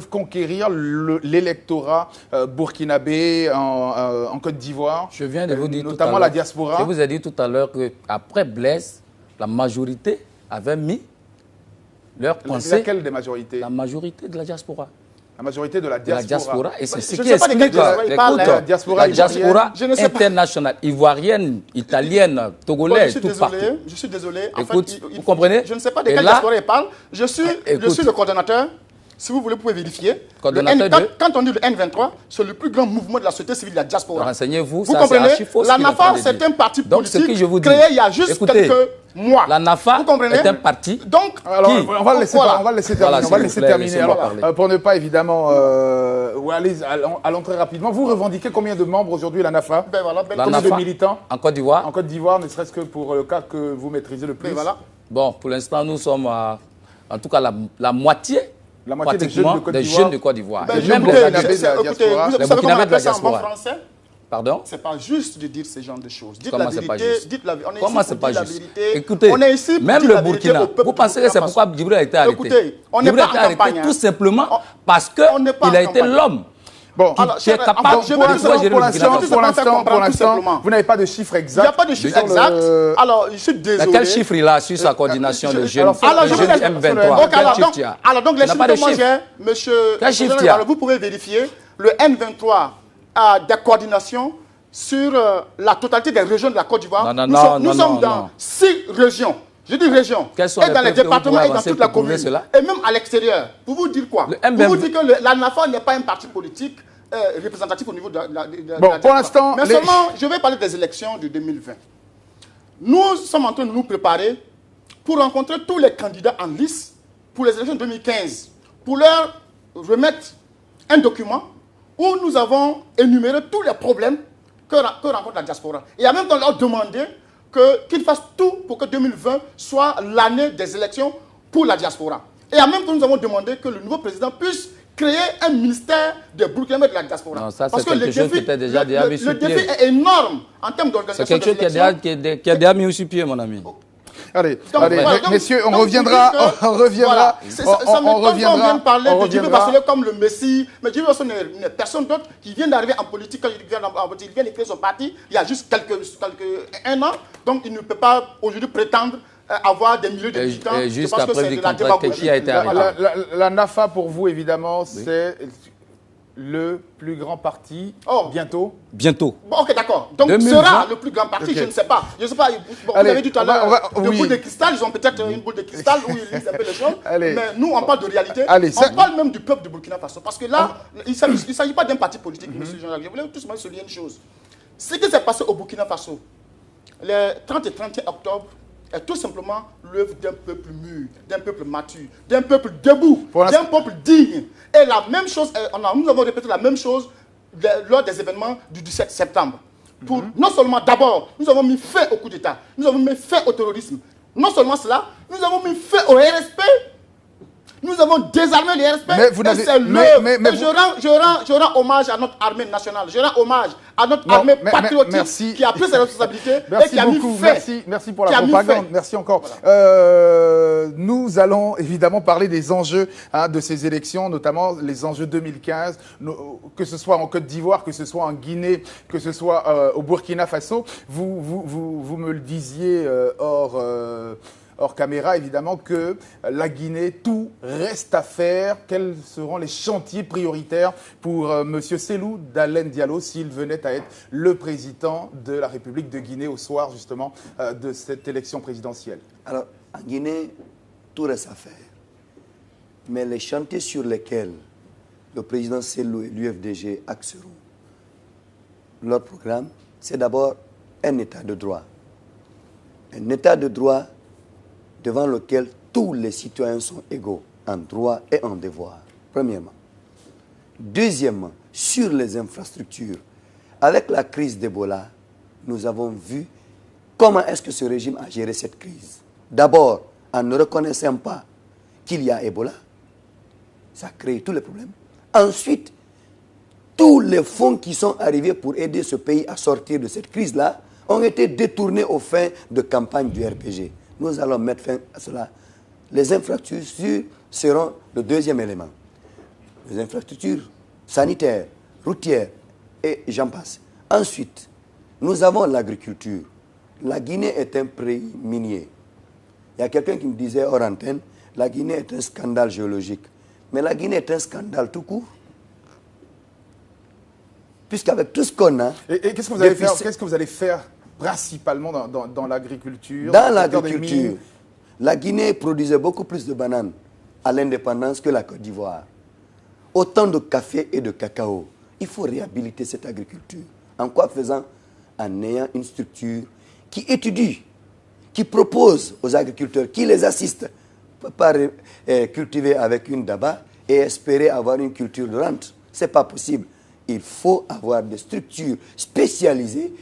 conquérir l'électorat burkinabé en Côte d'Ivoire? Je viens de vous dire notamment la diaspora. Je vous ai dit tout à l'heure qu'après Blaise, la majorité avait mis leur pensée. Laquelle des majorités? La majorité de la diaspora. La majorité de la diaspora. Et c'est ce qui explique la diaspora internationale, ivoirienne, italienne, togolaise, tout partout. Je suis désolé. Écoute, vous comprenez? Je ne sais pas de quelle diaspora il parle. Je suis le coordonnateur. Si vous voulez, vous pouvez vérifier. Quand on dit le N23, c'est le plus grand mouvement de la société civile de la diaspora. Renseignez-vous, vous comprenez? La NAFA, c'est un parti politique créé il y a juste moi. La NAFA est un parti. Donc, alors, on va le laisser, on va le laisser terminer. On va le laisser terminer. Alors, pour ne pas évidemment allons très rapidement. Vous revendiquez combien de membres aujourd'hui la NAFA? Combien de militants en Côte d'Ivoire? En Côte d'Ivoire, ne serait-ce que pour le cas que vous maîtrisez le plus. Bon, pour l'instant, nous sommes en tout cas la moitié. Des jeunes de Côte d'Ivoire. Même les Burkinabés de la diaspora. Vous savez comment on appelle ça en bon français? Pardon? C'est pas juste de dire ce genre de choses. Dites Comment la vérité. Comment c'est pas juste? Écoutez, on est ici pour même le Burkina, vous pensez que c'est pourquoi Djibril a été arrêté? Écoutez, on n'est pas en campagne. Tout simplement parce qu'il a été l'homme. Bon, qui est capable pour l'instant, vous n'avez pas de chiffres exacts. Il n'y a pas de chiffres exacts. Alors, je suis désolé. Quel chiffre il a sur sa coordination de jeunes M23? Alors, donc, les chiffres que moi j'ai, monsieur, vous pouvez vérifier, le N23 a des coordinations sur la totalité des régions de la Côte d'Ivoire. Nous sommes dans 6 régions. Je dis régions. Et dans les départements et dans toute la commune. Et même à l'extérieur. Pour vous dire quoi? Pour vous dire que la NAFA n'est pas un parti politique représentatif au niveau de la bon, pour l'instant... Mais seulement, je vais parler des élections de 2020. Nous sommes en train de nous préparer pour rencontrer tous les candidats en lice pour les élections de 2015. Pour leur remettre un document où nous avons énuméré tous les problèmes que rencontre la diaspora. Et en même temps leur demander qu'ils fassent tout pour que 2020 soit l'année des élections pour la diaspora. Et en même temps, nous avons demandé que le nouveau président puisse créer un ministère de Burkina de la diaspora. Non, ça, c'est quelque chose qui était déjà mis sur pied. Le défi est énorme en termes d'organisation. C'est quelque chose qui est déjà mis sur pied, mon ami. Allez, messieurs, on reviendra. On vient de parler de Djibril Bassole comme le Messie, mais Djibril Bassole n'est personne d'autre qui vient d'arriver en politique. Quand il vient de créer son parti, il y a juste un an. Donc, il ne peut pas aujourd'hui prétendre avoir des milliers de militants. Et juste après, du contrat qui a été arrêté. La NAFA, pour vous, évidemment, c'est le plus grand parti bientôt. Bientôt. Bon, ok, d'accord. Donc, sera le plus grand parti, je ne sais pas. Je ne sais pas. Bon, vous avez dit tout à l'heure, de boule de cristal, ils ont peut-être une boule de cristal où ils lisent un peu les choses. Mais nous, on parle de réalité. On parle même du peuple de Burkina Faso. Parce que là, il ne s'agit pas d'un parti politique, monsieur Jean-Jacques. Je voulais tous souligner une chose. Ce qui s'est passé au Burkina Faso, les 30 et 31 octobre, est tout simplement l'œuvre d'un peuple mûr, d'un peuple mature, d'un peuple debout, d'un peuple digne. Et la même chose, nous avons répété la même chose lors des événements du 17 septembre. Pour, non seulement d'abord, nous avons mis fin au coup d'État, nous avons mis fin au terrorisme. Non seulement cela, nous avons mis fin au RSP. Nous avons désarmé les RSP. Je rends hommage à notre armée nationale. Je rends hommage à notre armée patriotique qui a pris ses responsabilités et qui a mis fait. Merci pour la propagande. Merci encore. Voilà. Nous allons évidemment parler des enjeux de ces élections, notamment les enjeux 2015, que ce soit en Côte d'Ivoire, que ce soit en Guinée, que ce soit au Burkina Faso. Vous me le disiez hors caméra, évidemment, que la Guinée, tout reste à faire. Quels seront les chantiers prioritaires pour M. Cellou Dalein Diallo s'il venait à être le président de la République de Guinée au soir, justement, de cette élection présidentielle? Alors, en Guinée, tout reste à faire. Mais les chantiers sur lesquels le président Cellou et l'UFDG axeront leur programme, c'est d'abord un état de droit. Un état de droit devant lequel tous les citoyens sont égaux en droit et en devoir, premièrement. Deuxièmement, sur les infrastructures, avec la crise d'Ebola, nous avons vu comment est-ce que ce régime a géré cette crise. D'abord, en ne reconnaissant pas qu'il y a Ebola, ça a créé tous les problèmes. Ensuite, tous les fonds qui sont arrivés pour aider ce pays à sortir de cette crise-là ont été détournés aux fins de campagne du RPG. Nous allons mettre fin à cela. Les infrastructures seront le deuxième élément. Les infrastructures sanitaires, routières et j'en passe. Ensuite, nous avons l'agriculture. La Guinée est un pays minier. Il y a quelqu'un qui me disait hors antenne, la Guinée est un scandale géologique. Mais la Guinée est un scandale tout court. Puisqu'avec tout ce qu'on a... Et qu'est-ce que vous allez faire? Qu'est-ce que vous allez faire principalement dans l'agriculture? Dans l'agriculture, la Guinée produisait beaucoup plus de bananes à l'indépendance que la Côte d'Ivoire. Autant de café et de cacao. Il faut réhabiliter cette agriculture. En quoi faisant? En ayant une structure qui étudie, qui propose aux agriculteurs, qui les assiste, ne peut pas cultiver avec une daba et espérer avoir une culture de rente. Ce n'est pas possible. Il faut avoir des structures spécialisées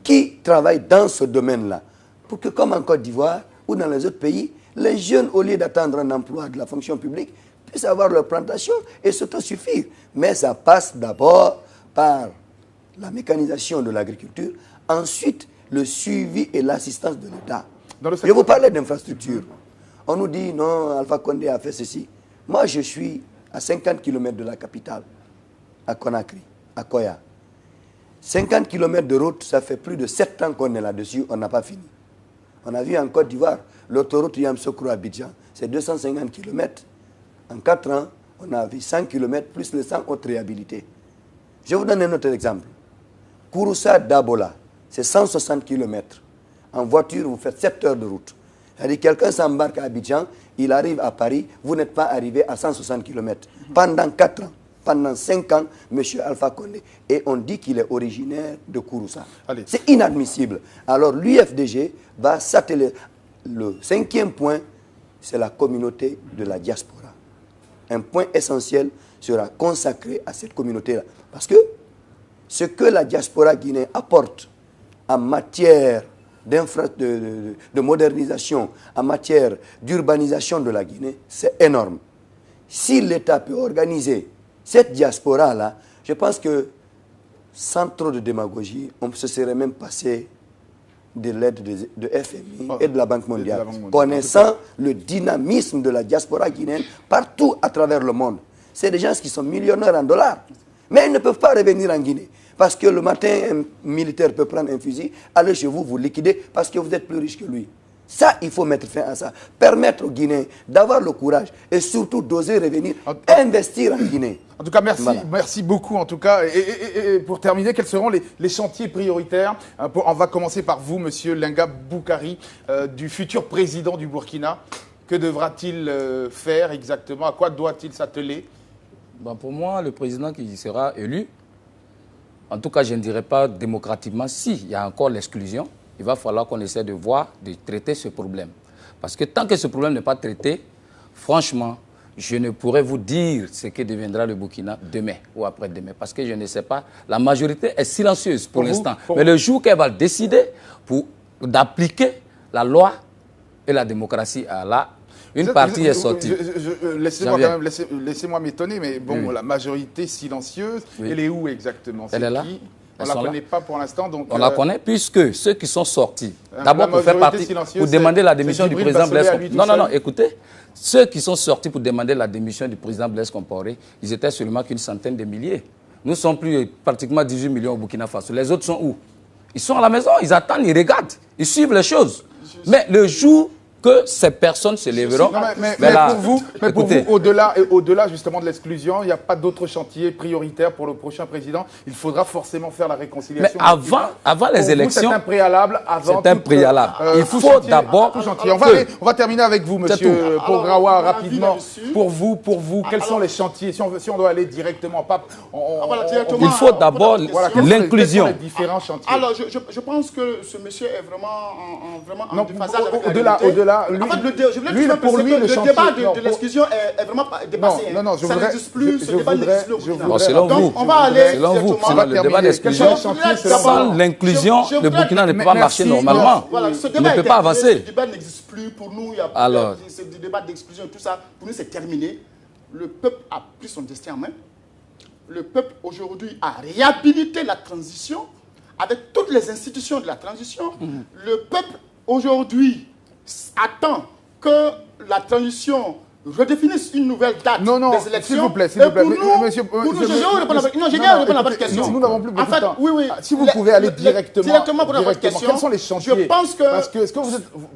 qui travaillent dans ce domaine-là. Pour que, comme en Côte d'Ivoire ou dans les autres pays, les jeunes, au lieu d'attendre un emploi de la fonction publique, puissent avoir leur plantation et s'autosuffire. Mais ça passe d'abord par la mécanisation de l'agriculture, ensuite le suivi et l'assistance de l'État. Je vous parlais d'infrastructure. On nous dit, non, Alpha Condé a fait ceci. Moi, je suis à 50 km de la capitale, à Conakry, à Koya. 50 km de route, ça fait plus de 7 ans qu'on est là-dessus, on n'a pas fini. On a vu en Côte d'Ivoire, l'autoroute Yamoussoukro à Abidjan, c'est 250 km. En 4 ans, on a vu 100 km plus les 100 autres réhabilités. Je vous donne un autre exemple. Kouroussa d'Abola, c'est 160 km. En voiture, vous faites 7 heures de route. C'est-à-dire quelqu'un s'embarque à Abidjan, il arrive à Paris, vous n'êtes pas arrivé à 160 km. Pendant 4 ans, pendant 5 ans, M. Alpha Condé. Et on dit qu'il est originaire de Kouroussa. C'est inadmissible. Alors l'UFDG va s'atteler. Le 5e point, c'est la communauté de la diaspora. Un point essentiel sera consacré à cette communauté-là. Parce que ce que la diaspora guinéenne apporte en matière de modernisation, en matière d'urbanisation de la Guinée, c'est énorme. Si l'État peut organiser cette diaspora-là, je pense que sans trop de démagogie, on se serait même passé de l'aide de FMI et de la Banque mondiale, connaissant le dynamisme de la diaspora guinéenne partout à travers le monde. C'est des gens qui sont millionnaires en dollars, mais ils ne peuvent pas revenir en Guinée. Parce que le matin, un militaire peut prendre un fusil, aller chez vous, vous liquider, parce que vous êtes plus riche que lui. Ça, il faut mettre fin à ça. Permettre aux Guinéens d'avoir le courage et surtout d'oser revenir, investir en Guinée. En tout cas, merci, merci beaucoup. En tout cas, et pour terminer, quels seront les chantiers prioritaires? On va commencer par vous, Monsieur Lenga Boukari, du futur président du Burkina. Que devra-t-il faire exactement? À quoi doit-il s'atteler? Pour moi, le président qui sera élu, en tout cas, je ne dirais pas démocratiquement, s'il y a encore l'exclusion, il va falloir qu'on essaie de voir, de traiter ce problème. Parce que tant que ce problème n'est pas traité, franchement, je ne pourrais vous dire ce que deviendra le Burkina demain ou après-demain. Parce que je ne sais pas. La majorité est silencieuse pour l'instant. Mais le jour qu'elle va décider d'appliquer la loi et la démocratie à la... Une partie est sortie. Laissez-moi m'étonner, mais bon, la majorité silencieuse, elle est où exactement? Elle est là. On ne la connaît pas pour l'instant. On la connaît puisque ceux qui sont sortis, d'abord pour faire partie, pour demander la démission du président Blaise Compaoré. Non, écoutez, ceux qui sont sortis pour demander la démission du président Blaise Compaoré, ils étaient seulement qu'une centaine de milliers. Nous sommes plus pratiquement 18 millions au Burkina Faso. Les autres sont où? Ils sont à la maison, ils attendent, ils regardent, ils suivent les choses. Mais le jour que ces personnes se lèveront. Mais pour vous, au-delà justement de l'exclusion, il n'y a pas d'autres chantiers prioritaires pour le prochain président. Il faudra forcément faire la réconciliation. Mais avant les élections, c'est un préalable. C'est un préalable. Il faut d'abord. On va terminer avec vous, Monsieur Pograwa, rapidement. Pour vous, quels sont les chantiers? Si on doit aller directement, il faut d'abord l'inclusion. Alors, je pense que ce monsieur est vraiment en déphasage avec la au-delà. En fait, pour lui, le débat de l'exclusion est vraiment dépassé. Non, ça n'existe plus, ce débat n'existe plus au Burkina. Selon vous, on va aller le débat d'exclusion. Sans l'inclusion, le Burkina ne peut pas marcher normalement. Il ne peut pas avancer. Ce débat n'existe plus pour nous. Il y a ce débat d'exclusion, tout ça. Pour nous, c'est terminé. Le peuple a pris son destin en main. Le peuple, aujourd'hui, a réhabilité la transition avec toutes les institutions de la transition. Le peuple, aujourd'hui, attend que la transition redéfinisse une nouvelle date des élections. S'il vous plaît. Monsieur, je viens répondre à votre question. Nous n'avons plus beaucoup de temps. Oui. Si vous pouvez aller directement pour votre question, quels sont les chantiers? Je pense que,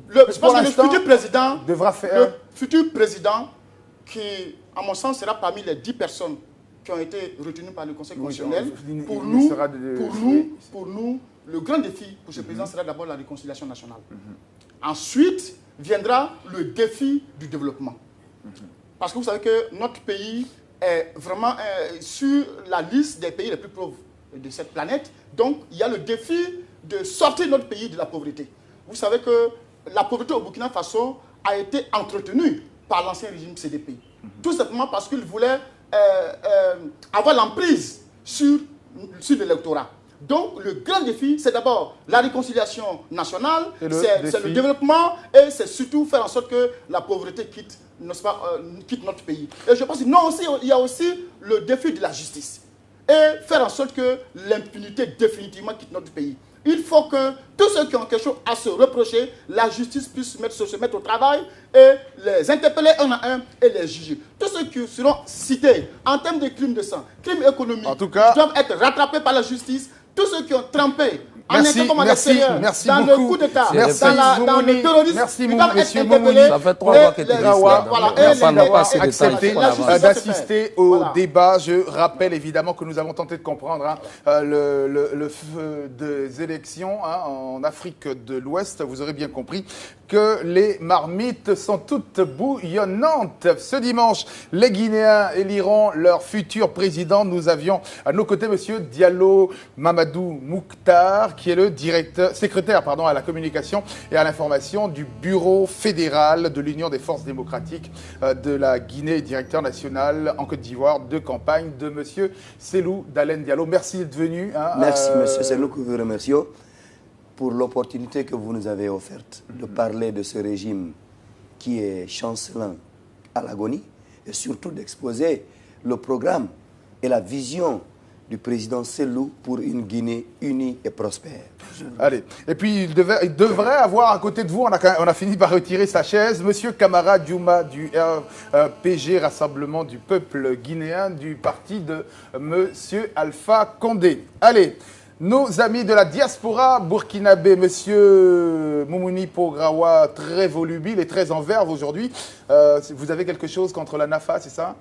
le futur président devra faire... Le futur président, qui, à mon sens, sera parmi les 10 personnes qui ont été retenues par le Conseil constitutionnel. Pour nous, le grand défi pour ce président sera d'abord la réconciliation nationale. Ensuite, viendra le défi du développement. Parce que vous savez que notre pays est vraiment sur la liste des pays les plus pauvres de cette planète. Donc, il y a le défi de sortir notre pays de la pauvreté. Vous savez que la pauvreté au Burkina Faso a été entretenue par l'ancien régime CDP. Tout simplement parce qu'il voulait avoir l'emprise sur l'électorat. Donc, le grand défi, c'est d'abord la réconciliation nationale, c'est le développement et c'est surtout faire en sorte que la pauvreté quitte notre pays. Et je pense qu'il y a aussi le défi de la justice et faire en sorte que l'impunité définitivement quitte notre pays. Il faut que tous ceux qui ont quelque chose à se reprocher, la justice puisse se mettre au travail et les interpeller un à un et les juger. Tous ceux qui seront cités en termes de crimes de sang, crimes économiques, doivent être rattrapés par la justice. Tous ceux qui ont trempé en interne extérieur, dans le coup d'État, dans le terrorisme, ils doivent être interpellés. Ça fait 3 mois que tu n'a pas accepté d'assister au débat. Je rappelle évidemment que nous avons tenté de comprendre le feu des élections en Afrique de l'Ouest. Vous aurez bien compris que les marmites sont toutes bouillonnantes. Ce dimanche, les Guinéens éliront leur futur président. Nous avions à nos côtés M. Diallo Mamadou Mouktar, qui est le secrétaire à la communication et à l'information du Bureau fédéral de l'Union des forces démocratiques de la Guinée, directeur national en Côte d'Ivoire de campagne de M. Cellou Dalein Diallo. Merci d'être venu. Merci M. Cellou, que vous remercie pour l'opportunité que vous nous avez offerte de parler de ce régime qui est chancelant à l'agonie et surtout d'exposer le programme et la vision du président Cellou pour une Guinée unie et prospère. Allez, et puis il devrait avoir à côté de vous, on a fini par retirer sa chaise, Monsieur Camara Diouma du RPG, Rassemblement du peuple guinéen, du parti de Monsieur Alpha Condé. Allez. Nos amis de la diaspora burkinabé, Monsieur Moumouni Pograwa, très volubile et très en verve aujourd'hui. Vous avez quelque chose contre la NAFA, c'est ça?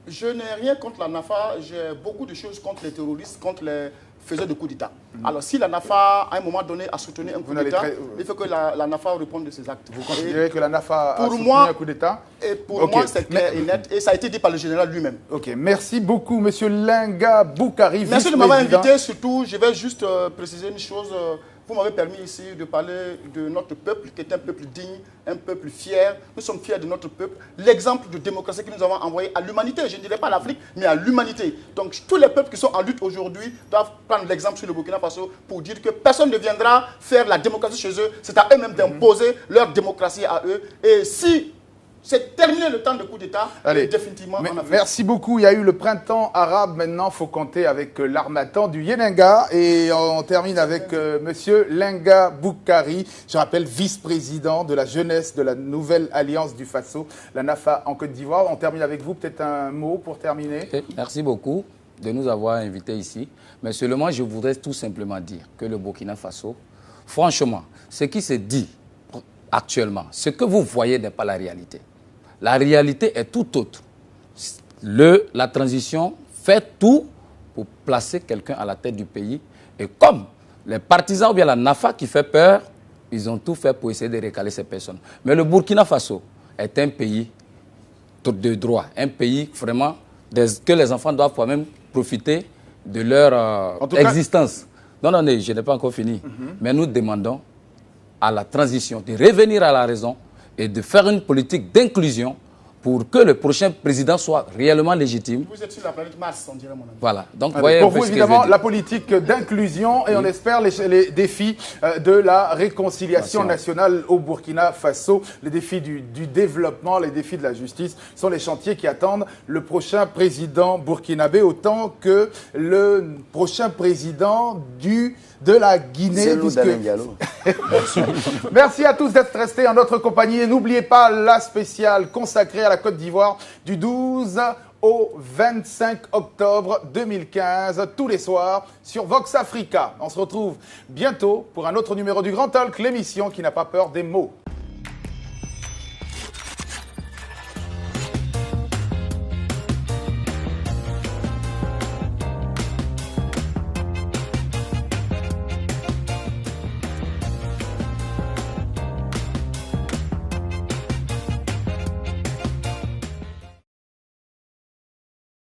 Je n'ai rien contre la NAFA, j'ai beaucoup de choses contre les terroristes, contre les faiseurs de coups d'État. Alors si la NAFA, à un moment donné, a soutenu un coup d'État, il faut que la NAFA réponde de ses actes. Vous considérez que la NAFA a soutenu un coup d'État? Et pour moi, c'est clair et net, et ça a été dit par le général lui-même. Ok, merci beaucoup, Monsieur Lenga Boukari. Merci de m'avoir invité, surtout, je vais juste préciser une chose. Vous m'avez permis ici de parler de notre peuple, qui est un peuple digne, un peuple fier. Nous sommes fiers de notre peuple. L'exemple de démocratie que nous avons envoyé à l'humanité, je ne dirais pas à l'Afrique, mais à l'humanité. Donc tous les peuples qui sont en lutte aujourd'hui doivent prendre l'exemple sur le Burkina Faso pour dire que personne ne viendra faire la démocratie chez eux. C'est à eux-mêmes d'imposer leur démocratie à eux. Et si c'est terminé le temps de coup d'État, définitivement en Afrique. Merci beaucoup. Il y a eu le printemps arabe. Maintenant, il faut compter avec l'Harmattan du Yenenga. Et on termine avec Monsieur Lenga Boukari, je rappelle, vice-président de la jeunesse de la nouvelle alliance du Faso, la NAFA en Côte d'Ivoire. On termine avec vous. Peut-être un mot pour terminer. Merci beaucoup de nous avoir invités ici. Mais seulement, je voudrais tout simplement dire que le Burkina Faso, franchement, ce qui se dit actuellement, ce que vous voyez n'est pas la réalité. La réalité est tout autre. La transition fait tout pour placer quelqu'un à la tête du pays. Et comme les partisans ou bien la NAFA qui fait peur, ils ont tout fait pour essayer de recaler ces personnes. Mais le Burkina Faso est un pays de droit, un pays vraiment que les enfants doivent quand même profiter de leur existence. Non, je n'ai pas encore fini. Mais nous demandons à la transition de revenir à la raison et de faire une politique d'inclusion pour que le prochain président soit réellement légitime. Vous êtes sur la planète Mars, on dirait, mon ami. Voilà. Donc, pour vous, évidemment, la politique d'inclusion et on espère les défis de la réconciliation nationale au Burkina Faso, les défis du développement, les défis de la justice sont les chantiers qui attendent le prochain président burkinabé autant que le prochain président de la Guinée. Merci à tous d'être restés en notre compagnie et n'oubliez pas la spéciale consacrée à la Côte d'Ivoire du 12 au 25 octobre 2015, tous les soirs sur Vox Africa. On se retrouve bientôt pour un autre numéro du Grand Talk, l'émission qui n'a pas peur des mots.